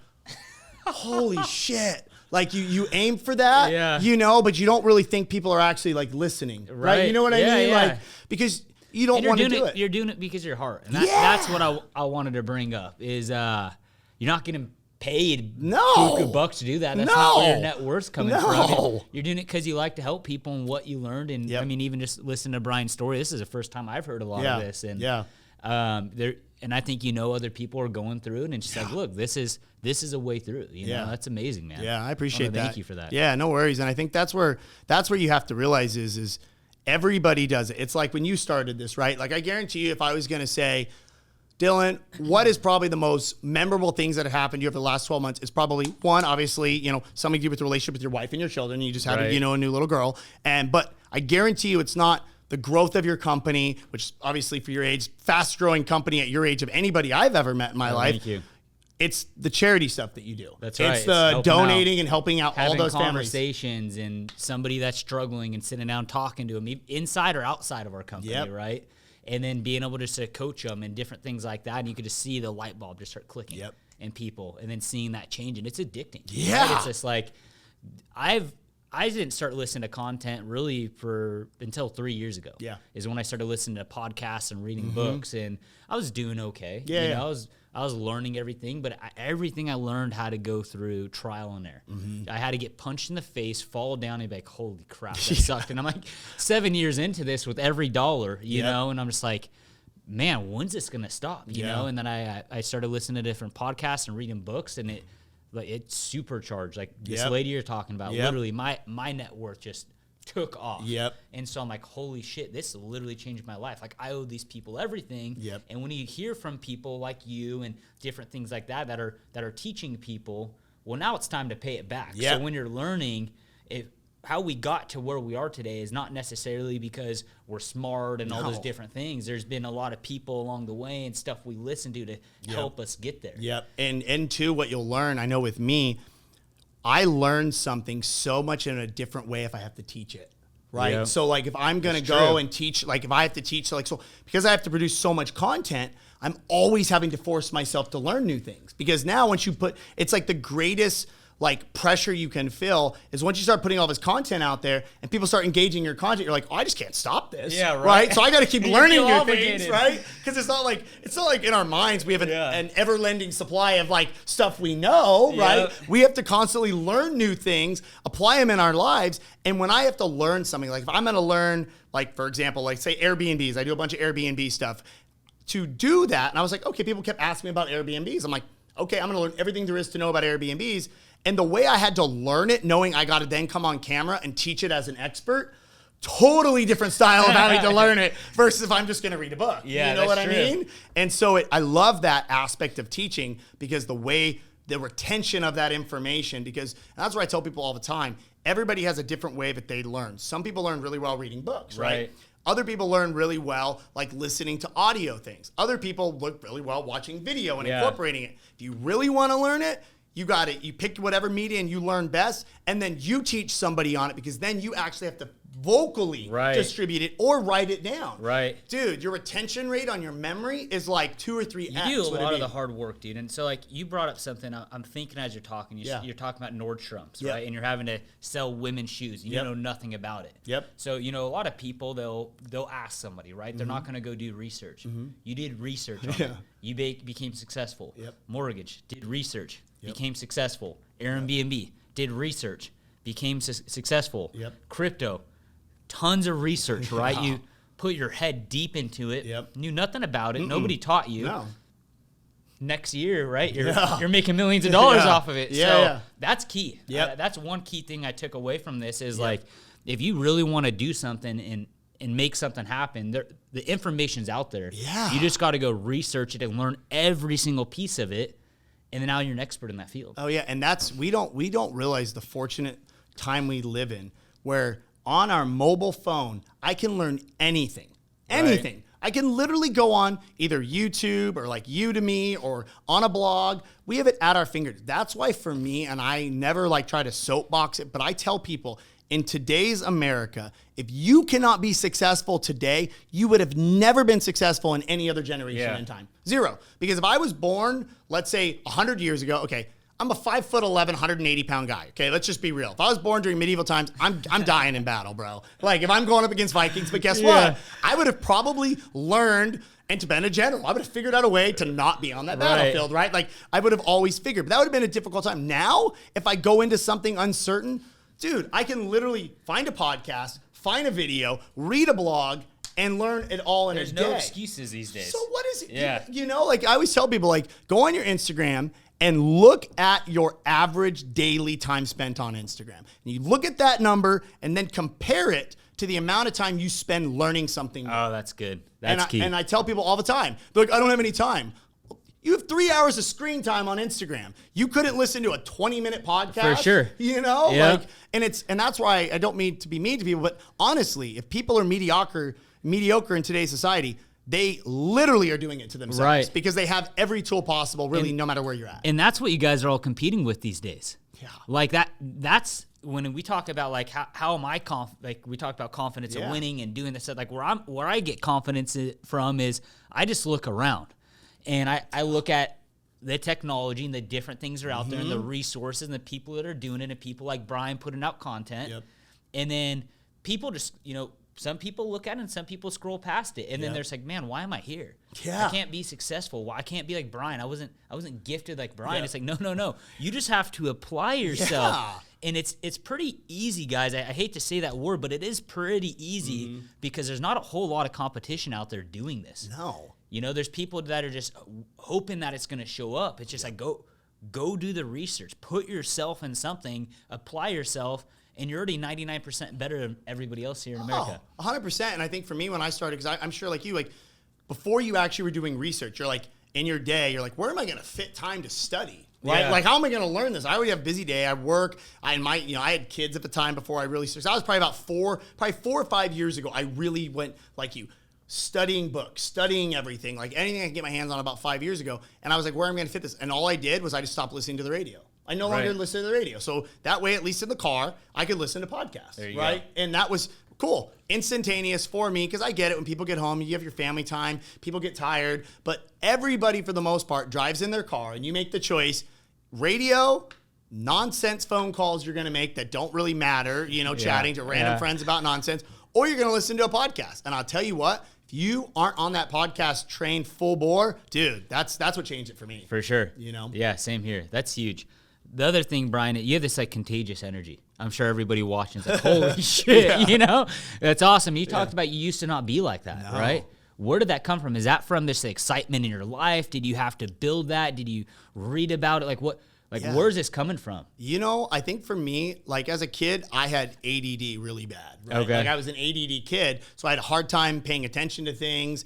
holy shit. Like you aim for that, you know, but you don't really think people are actually like listening, right? You know what I mean? Yeah. Like, because you don't want to do it. You're doing it because of your heart. And that's what I wanted to bring up is you're not getting paid $2 to do that. That's not where your net worth's coming from. You're doing it because you like to help people and what you learned. And I mean, even just listen to Brian's story. This is the first time I've heard a lot of this. And and I think other people are going through it, and it's just like, look, this is a way through. You know, that's amazing, man. Yeah, I appreciate that. Thank you for that. Yeah, no worries. And I think that's where you have to realize is everybody does it. It's like when you started this, right? Like I guarantee you, if I was going to say, Dylan, what is probably the most memorable things that have happened to you over the last 12 months? It's probably one, obviously, something to do with the relationship with your wife and your children. You just had a new little girl. But I guarantee you, it's not the growth of your company, which is obviously for your age, fast growing company at your age of anybody I've ever met in my life. Thank you. It's the charity stuff that you do. That's right. It's the donating and helping out all those conversations and somebody that's struggling and sitting down talking to them, inside or outside of our company, right? And then being able just to coach them and different things like that. And you could just see the light bulb just start clicking in people and then seeing that change. And it's addicting. Yeah. Right? It's just like, I didn't start listening to content really until 3 years ago. Yeah. Is when I started listening to podcasts and reading books, and I was doing okay. I I was learning everything, but everything I learned had to go through trial and error. I had to get punched in the face, fall down, and be like, holy crap, that sucked. And I'm like 7 years into this with every dollar, you know, and I'm just like, man, when's this going to stop, you know? And then I started listening to different podcasts and reading books, and it supercharged. Like this lady you're talking about, literally my net worth just took off. And so I'm like, holy shit, this literally changed my life. Like I owe these people everything. And when you hear from people like you and different things like that are teaching people, well, now it's time to pay it back. So when you're learning, how we got to where we are today is not necessarily because we're smart and all those different things. There's been a lot of people along the way and stuff we listen to help us get there. And too, what you'll learn, I know with me, I learn something so much in a different way if I have to teach it, right? So like if I'm going to go and teach, like if I have to teach, so because I have to produce so much content, I'm always having to force myself to learn new things, because now once you it's like the greatest like pressure you can feel is once you start putting all this content out there and people start engaging your content, you're like, oh, I just can't stop this. Right? So I got to keep learning new things, right? Because it's not like in our minds we have an ever-lending supply of like stuff we know, right? We have to constantly learn new things, apply them in our lives. And when I have to learn something, like if I'm going to learn, like for example, like say Airbnbs, I do a bunch of Airbnb stuff. To do that, and I was like, okay, people kept asking me about Airbnbs. I'm like, okay, I'm going to learn everything there is to know about Airbnbs. And the way I had to learn it, knowing I got to then come on camera and teach it as an expert, totally different style of having to learn it versus if I'm just going to read a book. You know what I mean? And so I love that aspect of teaching, because the retention of that information, because that's what I tell people all the time. Everybody has a different way that they learn. Some people learn really well reading books, right? Other people learn really well like listening to audio things. Other people look really well watching video and incorporating it. If you really want to learn it, you got it. You pick whatever media and you learn best, and then you teach somebody on it, because then you actually have to vocally distribute it or write it down. Dude, your retention rate on your memory is like 2 or 3x. You do a lot of the hard work, dude. And so like you brought up something I'm thinking as you're talking. You're talking about Nordstrom's, right? And you're having to sell women's shoes. You know nothing about it. So, you know, a lot of people, they'll ask somebody, right? They're not going to go do research. You did research on it. You became successful. Mortgage, did research, became successful. Airbnb, did research, became successful. Crypto, tons of research, right? You put your head deep into it, knew nothing about it. Nobody taught you. Next year, right? You're making millions of dollars off of it. So that's key. That's one key thing I took away from this is like, if you really want to do something and make something happen, the information's out there. You just got to go research it and learn every single piece of it. And then now you're an expert in that field. And we don't realize the fortunate time we live in, where on our mobile phone, I can learn anything. I can literally go on either YouTube or like Udemy or on a blog. We have it at our fingers. That's why for me, and I never like try to soapbox it, but I tell people in today's America, if you cannot be successful today, you would have never been successful in any other generation in time. Zero. Because if I was born, let's say 100 years ago, okay, I'm a 5'11", 180-pound guy. Okay, let's just be real. If I was born during medieval times, I'm dying in battle, bro. Like if I'm going up against Vikings, but guess what? I would have probably learned and to been a general. I would have figured out a way to not be on that battlefield, right? Like I would have always figured. But that would have been a difficult time. Now, if I go into something uncertain, dude, I can literally find a podcast, find a video, read a blog, and learn it all in a day. There's no excuses these days. So what is it? You know, like I always tell people, like go on your Instagram and look at your average daily time spent on Instagram. And you look at that number and then compare it to the amount of time you spend learning something new. Oh, that's good. That's key. And I tell people all the time, they're like, I don't have any time. You have 3 hours of screen time on Instagram. You couldn't listen to a 20-minute podcast. For sure. You know? Like, and that's why I don't mean to be mean to people, but honestly, if people are mediocre in today's society, they literally are doing it to themselves because they have every tool possible, really, no matter where you're at. And that's what you guys are all competing with these days. Like that's when we talk about like how am I like we talked about confidence and winning and doing this stuff. Like where I get confidence from is I just look around and I look at the technology and the different things that are out there and the resources and the people that are doing it and people like Brian putting out content. And then people just, you know, some people look at it and some people scroll past it, and then Yep. they're like, man, why am I here? Yeah. I can't be successful. Why I can't be like Brian? I wasn't gifted like Brian. Yeah. It's like, no. You just have to apply yourself. Yeah. And it's pretty easy, guys. I hate to say that word, but it is pretty easy because there's not a whole lot of competition out there doing this. No. You know, there's people that are just hoping that it's going to show up. It's just like, go do the research. Put yourself in something, apply yourself, and you're already 99% better than everybody else here in America. 100%. And I think for me, when I started, because I'm sure like you, like before you actually were doing research, you're like in your day, you're like, where am I going to fit time to study? Right? Yeah. Like, how am I going to learn this? I already have a busy day. I work. I had kids at the time before I really started. So I was probably about 4 or 5 years ago. I really went like you, studying books, studying everything, like anything I could get my hands on about 5 years ago. And I was like, where am I going to fit this? And all I did was I just stopped listening to the radio. I no longer Right. listen to the radio. So that way, at least in the car, I could listen to podcasts, There you right? go. And that was cool, instantaneous for me, because I get it when people get home, you have your family time, people get tired, but everybody for the most part drives in their car and you make the choice, radio, nonsense phone calls you're going to make that don't really matter, chatting to random friends about nonsense, or you're going to listen to a podcast. And I'll tell you what, if you aren't on that podcast train full bore, dude, that's what changed it for me. For sure. Yeah, same here. That's huge. The other thing, Brian, you have this like contagious energy. I'm sure everybody watching is like, holy shit, That's awesome. You talked about you used to not be like that, right? Where did that come from? Is that from this excitement in your life? Did you have to build that? Did you read about it? Like what? Like where's this coming from? I think for me, like as a kid, I had ADD really bad. Right? Okay. Like I was an ADD kid, so I had a hard time paying attention to things.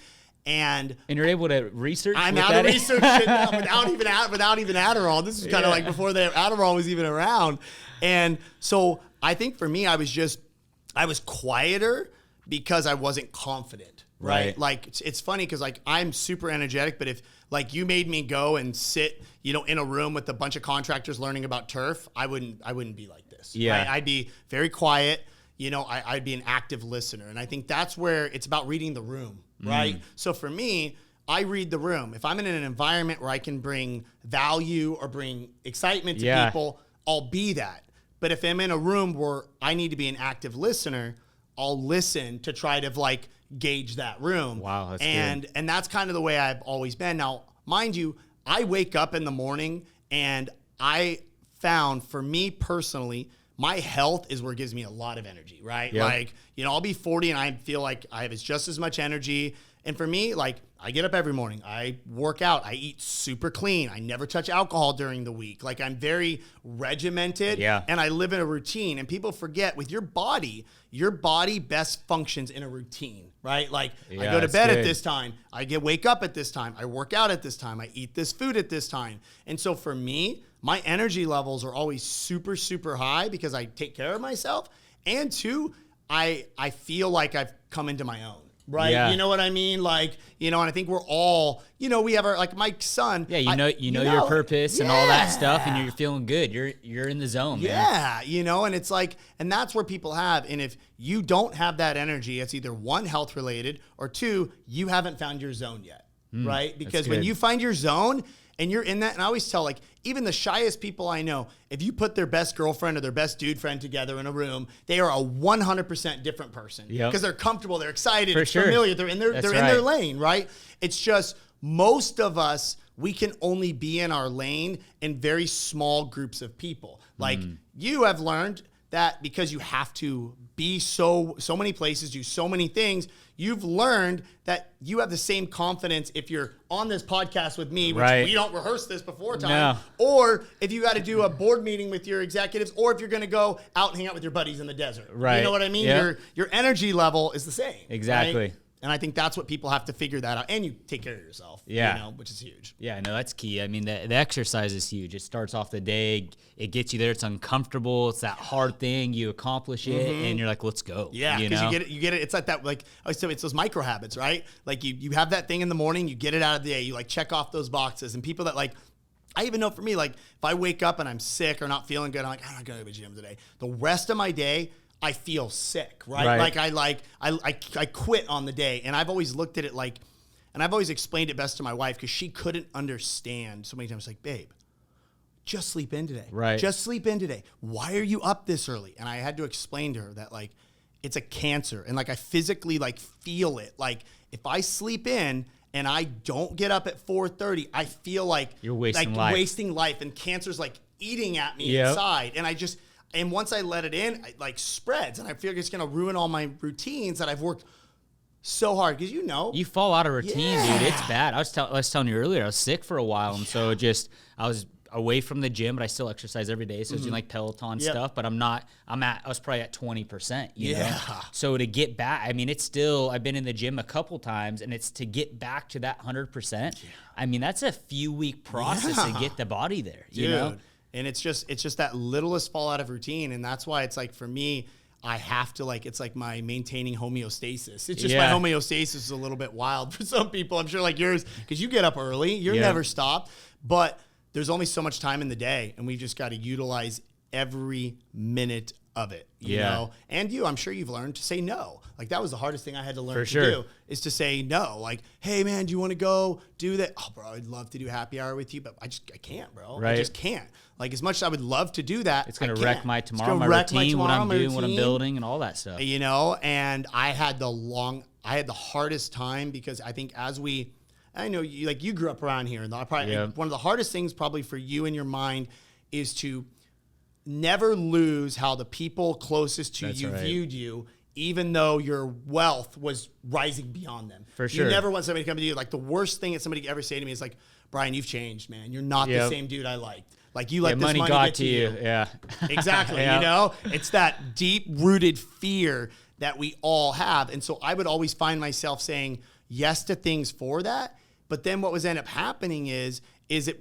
And you're able to research. I'm with out that? of research shit now without even Adderall. This is kind of like before the Adderall was even around. And so I think for me, I was quieter because I wasn't confident. Right. Like it's funny because like I'm super energetic, but if like you made me go and sit, in a room with a bunch of contractors learning about turf, I wouldn't be like this. Yeah. Right? I'd be very quiet. I'd be an active listener. And I think that's where it's about reading the room. Right. So for me, I read the room. If I'm in an environment where I can bring value or bring excitement to people, I'll be that. But if I'm in a room where I need to be an active listener, I'll listen to try to like gauge that room. Wow, that's good. And that's kind of the way I've always been. Now, mind you, I wake up in the morning and I found for me personally, my health is where it gives me a lot of energy, right? Yep. Like, I'll be 40 and I feel like I have just as much energy. And for me, like I get up every morning, I work out, I eat super clean. I never touch alcohol during the week. Like I'm very regimented and I live in a routine. And people forget with your body best functions in a routine, right? Like I go to bed at this time, I wake up at this time, I work out at this time, I eat this food at this time. And so for me, my energy levels are always super, super high because I take care of myself. And two, I feel like I've come into my own. Right. Yeah. You know what I mean? Like, and I think we're all, we have our, like my son. Yeah. You know your purpose and all that stuff and you're feeling good. You're in the zone, man. Yeah. And it's like, and that's where people have. And if you don't have that energy, it's either one, health related, or two, you haven't found your zone yet. Right. Because when you find your zone and you're in that, and I always tell like, even the shyest people I know, if you put their best girlfriend or their best dude friend together in a room, they are a 100% different person because they're comfortable, they're excited, it's familiar, they're in their lane, right? It's just most of us, we can only be in our lane in very small groups of people. Like you have learned that because you have to be so many places, do so many things, you've learned that you have the same confidence if you're on this podcast with me, which we don't rehearse this before time, or if you got to do a board meeting with your executives, or if you're going to go out and hang out with your buddies in the desert. Right. You know what I mean? Yeah. Your energy level is the same. Exactly. Right? And I think that's what people have to figure that out. And you take care of yourself, which is huge. Yeah, no, that's key. I mean, the exercise is huge. It starts off the day. It gets you there. It's uncomfortable. It's that hard thing. You accomplish it, and you're like, let's go. Yeah, because you get it. It's like that, like, I always say, it's those micro habits, right? Like you have that thing in the morning, you get it out of the day. You like check off those boxes. And people that like, I even know for me, like if I wake up and I'm sick or not feeling good, I'm like, I'm not going to the gym today. The rest of my day, I feel sick, right? Like I quit on the day. And I've always looked at it like, and I've always explained it best to my wife because she couldn't understand so many times. Like, babe, just sleep in today. Right. Just sleep in today. Why are you up this early? And I had to explain to her that like, it's a cancer. And like, I physically like feel it. Like if I sleep in and I don't get up at 4:30, I feel like you're wasting like life. wasting life, and cancer's like eating at me Yep. inside. And once I let it in, it like spreads, and I feel like it's gonna ruin all my routines that I've worked so hard. Because You fall out of routine, Yeah. dude. It's bad. I was telling you earlier, I was sick for a while, and so I was away from the gym, but I still exercise every day. So I was doing like Peloton Yep. stuff, but I was probably at 20%, you know? Yeah. So to get back, I mean, I've been in the gym a couple times, and it's to get back to that 100%. I mean, that's a few week process to get the body there, you know? And it's just that littlest fall out of routine. And that's why it's like, for me, I have to like, it's like my maintaining homeostasis. It's just my Yeah. homeostasis is a little bit wild for some people. I'm sure like yours, because you get up early, you're Yeah. never stopped, but there's only so much time in the day, and we just got to utilize every minute of it, you Yeah. know? And I'm sure you've learned to say no. Like that was the hardest thing I had to learn For to sure. do, is to say no. Like, hey man, do you want to go do that? Oh bro, I'd love to do happy hour with you, but I can't, bro. I Right. just can't. Like as much as I would love to do that, It's going I to wreck can't. my It's tomorrow, gonna my wreck routine, what I'm my doing, what I'm routine, building, and all that stuff. you know? And I had the hardest time, because I think I know you grew up around here, and Yeah. one of the hardest things probably for you in your mind is to never lose how the people closest to That's you right. viewed you, even though your wealth was rising beyond them. For sure. You never want somebody to come to you. Like the worst thing that somebody could ever say to me is like, Brian, you've changed, man. You're not the Yep. same dude I liked. Like you let Yeah, this money got get to you. Yeah. Exactly. Yeah. You know, it's that deep rooted fear that we all have. And so I would always find myself saying yes to things for that. But then what was end up happening is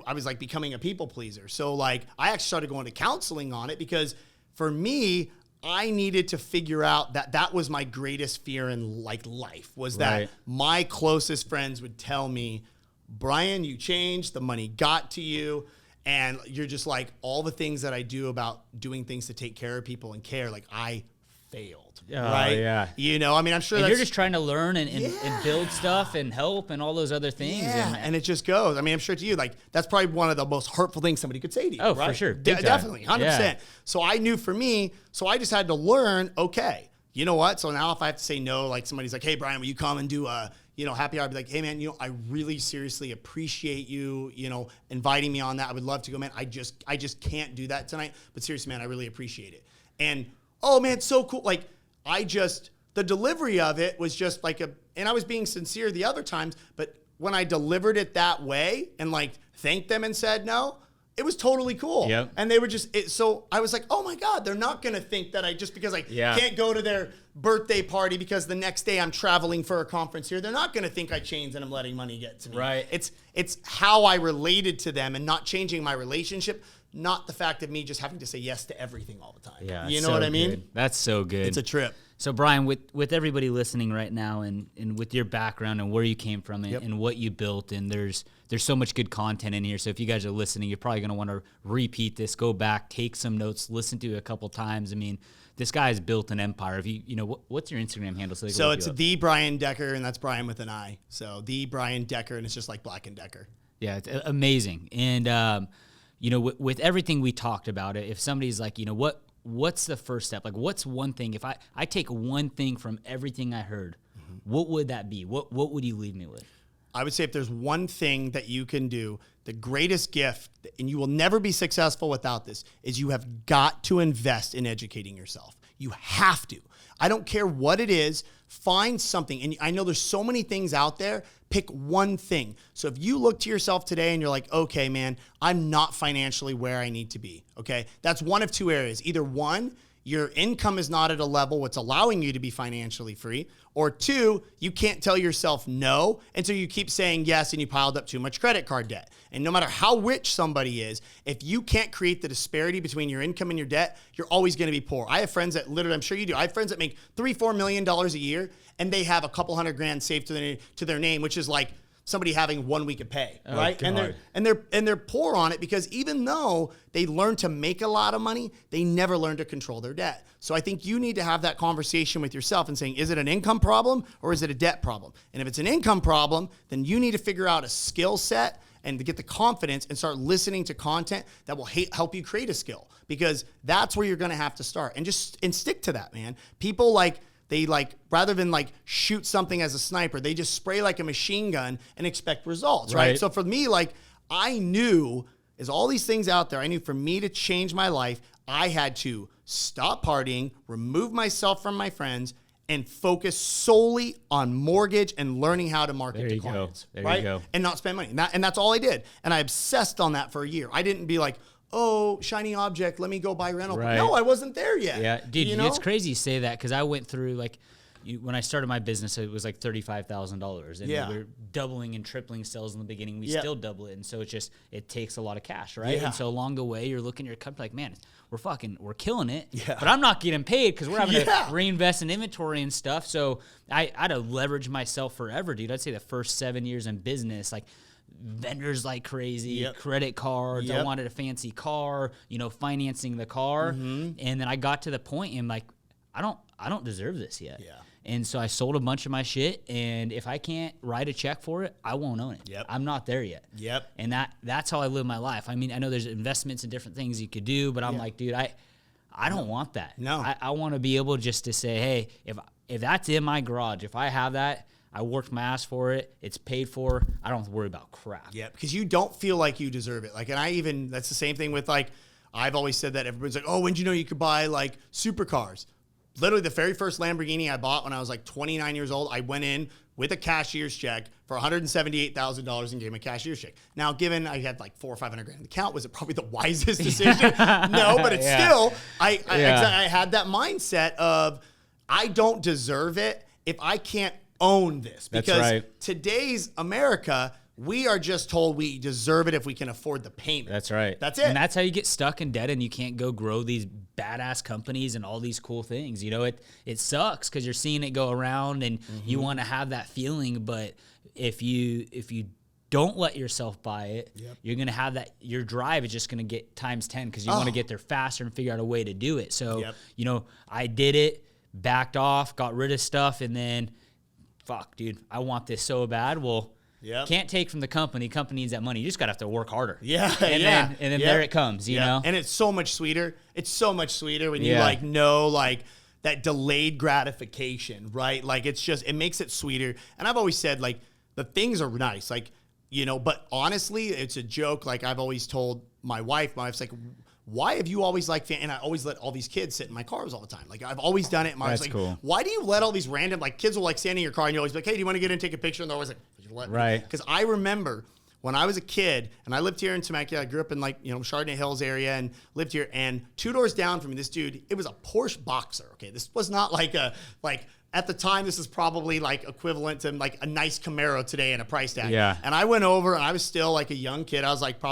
I was like becoming a people pleaser. So like I actually started going to counseling on it, because for me, I needed to figure out that was my greatest fear in like life, was that Right. my closest friends would tell me, Brian, you changed, the money got to you. And you're just like, all the things that I do about doing things to take care of people and care, like I failed, Oh, right? yeah. You know, I mean, I'm sure And that's you're just trying to learn and Yeah. build stuff and help and all those other things. yeah, and it just goes. I mean, I'm sure to you, like that's probably one of the most hurtful things somebody could say to you. Oh, for right? sure. Big time. Definitely, 100%. Yeah. So I knew for me, so I just had to learn. Okay, you know what? So now if I have to say no, like somebody's like, hey Brian, will you come and do a happy hour? I'd be like, hey man, I really seriously appreciate you, inviting me on that. I would love to go, man. I just can't do that tonight. But seriously, man, I really appreciate it. And oh man, it's so cool. Like the delivery of it was just like and I was being sincere the other times, but when I delivered it that way and like thanked them and said no, it was totally cool. Yep. And they were so I was like, oh my God, they're not going to think that because I Yeah. can't go to their birthday party because the next day I'm traveling for a conference here. They're not going to think I changed and I'm letting money get to me. Right. It's how I related to them and not changing my relationship, not the fact of me just having to say yes to everything all the time. Yeah, You it's know what so I mean? good. That's so good. It's a trip. So Brian, with everybody listening right now, and with your background and where you came from and, Yep. and what you built, and there's so much good content in here. So if you guys are listening, you're probably gonna want to repeat this, go back, take some notes, listen to it a couple times. I mean, this guy has built an empire. If what's your Instagram handle? So, they can So look it's you up? the Brian Decker, and that's Brian with an I. So the Brian Decker, and it's just like Black and Decker. Yeah, it's amazing. And with everything we talked about it, if somebody's like, what's the first step? Like, what's one thing? If I take one thing from everything I heard, what would that be? What would you leave me with? I would say if there's one thing that you can do, the greatest gift, and you will never be successful without this, is you have got to invest in educating yourself. You have to. I don't care what it is, find something. And I know there's so many things out there. Pick one thing. So if you look to yourself today and you're like, okay, man, I'm not financially where I need to be. Okay. That's one of two areas. Either one, your income is not at a level what's allowing you to be financially free, or two, you can't tell yourself no, and so you keep saying yes and you piled up too much credit card debt. And no matter how rich somebody is, if you can't create the disparity between your income and your debt, you're always going to be poor. I have friends that literally, I'm sure you do, I have friends that make $3-4 million a year and they have a couple $100,000 saved to their name, which is like somebody having 1 week of pay, right? God. And they're poor on it because even though they learn to make a lot of money, they never learn to control their debt. So I think you need to have that conversation with yourself and saying, is it an income problem or is it a debt problem? And if it's an income problem, then you need to figure out a skill set and to get the confidence and start listening to content that will help you create a skill, because that's where you're going to have to start and stick to that, man. People like they like, rather than like shoot something as a sniper, they just spray like a machine gun and expect results, right? So for me, like, I knew, there's all these things out there. I knew for me to change my life, I had to stop partying, remove myself from my friends, and focus solely on mortgage and learning how to market to clients. There you go. And not spend money. And that's all I did. And I obsessed on that for a year. I didn't be like, oh, shiny object, let me go buy rental. Right. No, I wasn't there yet. Yeah, dude, you know? it's crazy you say that because I went through like, when I started my business, it was like $35,000, and Yeah. we're doubling and tripling sales in the beginning. We Yeah. still double it, and so it takes a lot of cash, right? Yeah. And so along the way, you're looking at your company like, man, we're killing it, Yeah. but I'm not getting paid because we're having Yeah. to reinvest in inventory and stuff. So I had to leverage myself forever, dude. I'd say the first 7 years in business, like, vendors like crazy, Yep. credit cards. I Yep. wanted a fancy car, financing the car, Mm-hmm. and then I got to the point and like, I don't deserve this yet. Yeah. And so I sold a bunch of my shit, and if I can't write a check for it, I won't own it. Yep. I'm not there yet. Yep. And that's how I live my life. I mean, I know there's investments and different things you could do, but I'm like, dude, I don't want that. No. I want to be able just to say, hey, if that's in my garage, if I have that, I worked my ass for it, it's paid for, I don't have to worry about crap. Yeah, because you don't feel like you deserve it. Like, and that's the same thing with like, I've always said that everybody's like, oh, when did you know you could buy like supercars? Literally the very first Lamborghini I bought when I was like 29 years old, I went in with a cashier's check for $178,000 and gave him a cashier's check. Now, given I had like $400 or $500 in the account, was it probably the wisest decision? No, but it's still, I had that mindset of, I don't deserve it if I can't own this. That's Because right. today's America, we are just told we deserve it if we can afford the payment. That's right. That's it. And that's how you get stuck in debt and you can't go grow these badass companies and all these cool things. It sucks because you're seeing it go around and you want to have that feeling, but if you don't let yourself buy it, you're going to have that, your drive is just going to get times 10 because you want to get there faster and figure out a way to do it. So, I did it, backed off, got rid of stuff, and then, fuck, dude, I want this so bad. Well, can't take from the company. Company needs that money. You just got to have to work harder. Yeah. And then there it comes, you know? And it's so much sweeter. It's so much sweeter when you like know like that delayed gratification, right? Like it makes it sweeter. And I've always said like the things are nice, like, but honestly, it's a joke. Like I've always told my wife's like, why have you always liked and I always let all these kids sit in my cars all the time. Like I've always done it. And That's like, cool. Why do you let all these random like kids will like stand in your car and you're always like, hey, do you want to get in and take a picture? And they're always like, right. Because I remember when I was a kid and I lived here in Temecula, I grew up in like, Chardonnay Hills area and lived here, and 2 doors down from me, this dude, it was a Porsche Boxer. Okay. This was not like at the time, this is probably like equivalent to like a nice Camaro today and a price tag. Yeah. And I went over and I was still like a young kid. I was like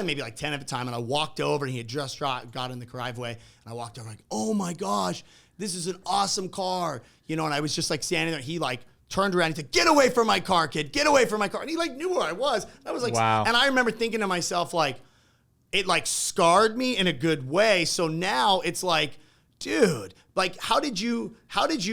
maybe like 10 at the time. And I walked over and he had just got in the driveway. And I walked over like, oh my gosh, this is an awesome car. And I was just like standing there. He like turned around and he said, get away from my car, kid. Get away from my car. And he like knew where I was. I was like, wow. And I remember thinking to myself, like, it like scarred me in a good way. So now it's like, dude, like, how did you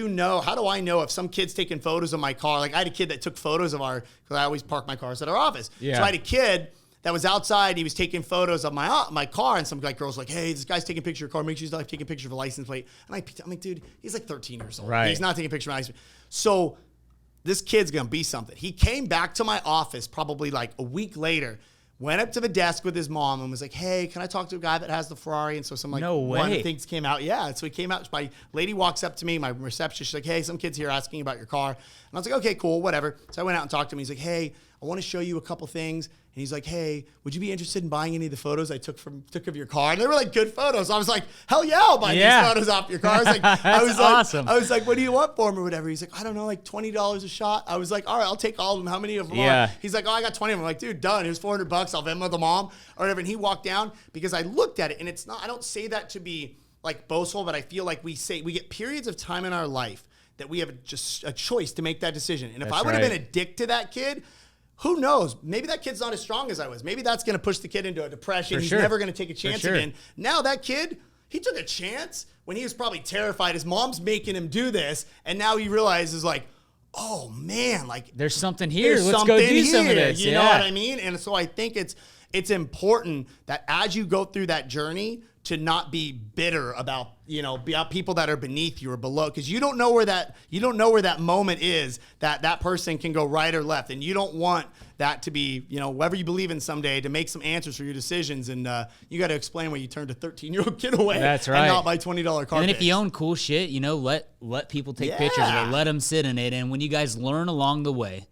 know, how do I know if some kid's taking photos of my car? Like I had a kid that took photos of because I always park my cars at our office. Yeah. So I had a kid that was outside. He was taking photos of my car, and some girl's like, hey, this guy's taking a picture of your car. Make sure he's not taking a picture of a license plate. And I'm like, dude, he's like 13 years old. Right. He's not taking a picture of my license plate. So this kid's going to be something. He came back to my office probably like a week later, went up to the desk with his mom and was like, hey, can I talk to a guy that has the Ferrari? And so some like No way. one of the things came out. Yeah. So he came out. My lady walks up to me, my receptionist. She's like, hey, some kid's here asking about your car. And I was like, okay, cool, whatever. So I went out and talked to him. He's like, hey, I want to show you a couple things. And he's like, hey, would you be interested in buying any of the photos I took of your car? And they were like good photos. So I was like, hell yeah, I'll buy these photos off your car. I was like, awesome. I was like, what do you want for them or whatever? He's like, I don't know, like $20 a shot. I was like, all right, I'll take all of them. How many of them are? He's like, oh, I got 20 of them. I'm like, dude, done. Here's $400. I'll Venmo the mom or whatever. And he walked down because I looked at it, and it's not, I don't say that to be like boastful, but I feel like we get periods of time in our life that we have just a choice to make that decision. And if I would have been a dick to that kid, who knows? Maybe that kid's not as strong as I was. Maybe that's going to push the kid into a depression. He's never going to take a chance again. Now that kid, he took a chance when he was probably terrified. His mom's making him do this. And now he realizes like, oh man, like there's something here. there's Let's something go do here. some of this. You know what I mean? And so I think it's important that as you go through that journey, to not be bitter about, about people that are beneath you or below, because you don't know where that moment is that person can go right or left, and you don't want that to be, whoever you believe in someday to make some answers for your decisions, and you got to explain why you turned a 13-year-old kid away. That's right. And not buy $20 carpet. And then if you own cool shit, let people take pictures of it, let them sit in it, and when you guys learn along the way,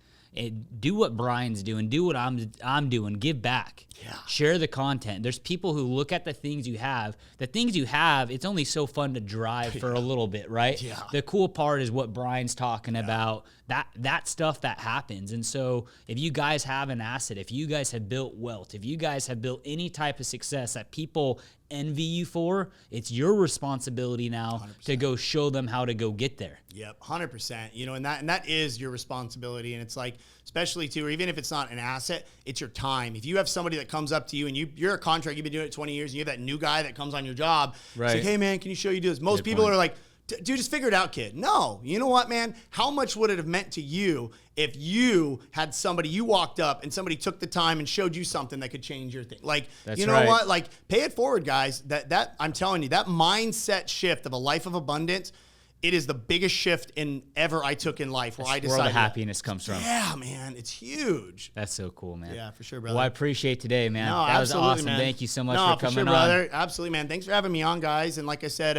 do what Brian's doing, do what I'm doing, give back. Yeah. Share the content. There's people who look at the things you have. The things you have, it's only so fun to drive for a little bit, right? Yeah. The cool part is what Brian's talking about, that stuff that happens. And so if you guys have an asset, if you guys have built wealth, if you guys have built any type of success that people envy you for, it's your responsibility now 100%. To go show them how to go get there. Yep, 100%. And that is your responsibility. And it's like, especially too, or even if it's not an asset, it's your time. If you have somebody that comes up to you and you're a contract, you've been doing it 20 years, and you have that new guy that comes on your job, right? It's like, hey man, can you show you do this? Most people are like, dude, just figure it out, kid. No, you know what, man? How much would it have meant to you if you had somebody, you walked up and somebody took the time and showed you something that could change your thing? Like, That's you know right. what? Like, pay it forward, guys. That I'm telling you, that mindset shift of a life of abundance, it is the biggest shift ever I took in life, where I decided where the happiness comes from. Yeah, man, it's huge. That's so cool, man. Yeah, for sure, brother. Well, I appreciate today, man. No, that was absolutely, awesome. man. Thank you so much No, for coming sure, on. brother. Absolutely, man. Thanks for having me on, guys. And like I said,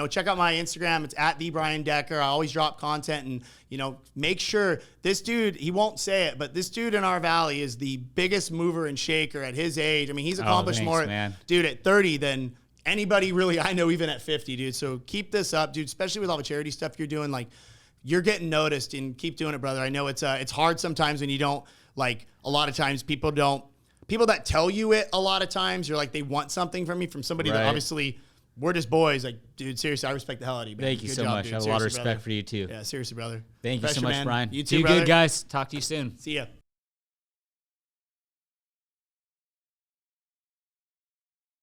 check out my Instagram. It's at the Brian Decker. I always drop content, and make sure this dude, he won't say it, but this dude in our valley is the biggest mover and shaker at his age. I mean, he's accomplished more, man. Dude, at 30 than anybody really I know, even at 50, dude. So keep this up, dude, especially with all the charity stuff you're doing. Like, you're getting noticed, and keep doing it, brother. I know it's hard sometimes when you don't, like, a lot of times people that tell you it a lot of times, you're like, they want something from me, from somebody that obviously, we're just boys. Like, dude, seriously, I respect the hell out of you, man. Thank you Good so job, much. dude. I have a lot of Seriously, respect brother. for you too. Yeah, seriously, brother. Thank you so Pressure, much, man. Brian. You too, Do brother. good, guys. Talk to you soon. See ya.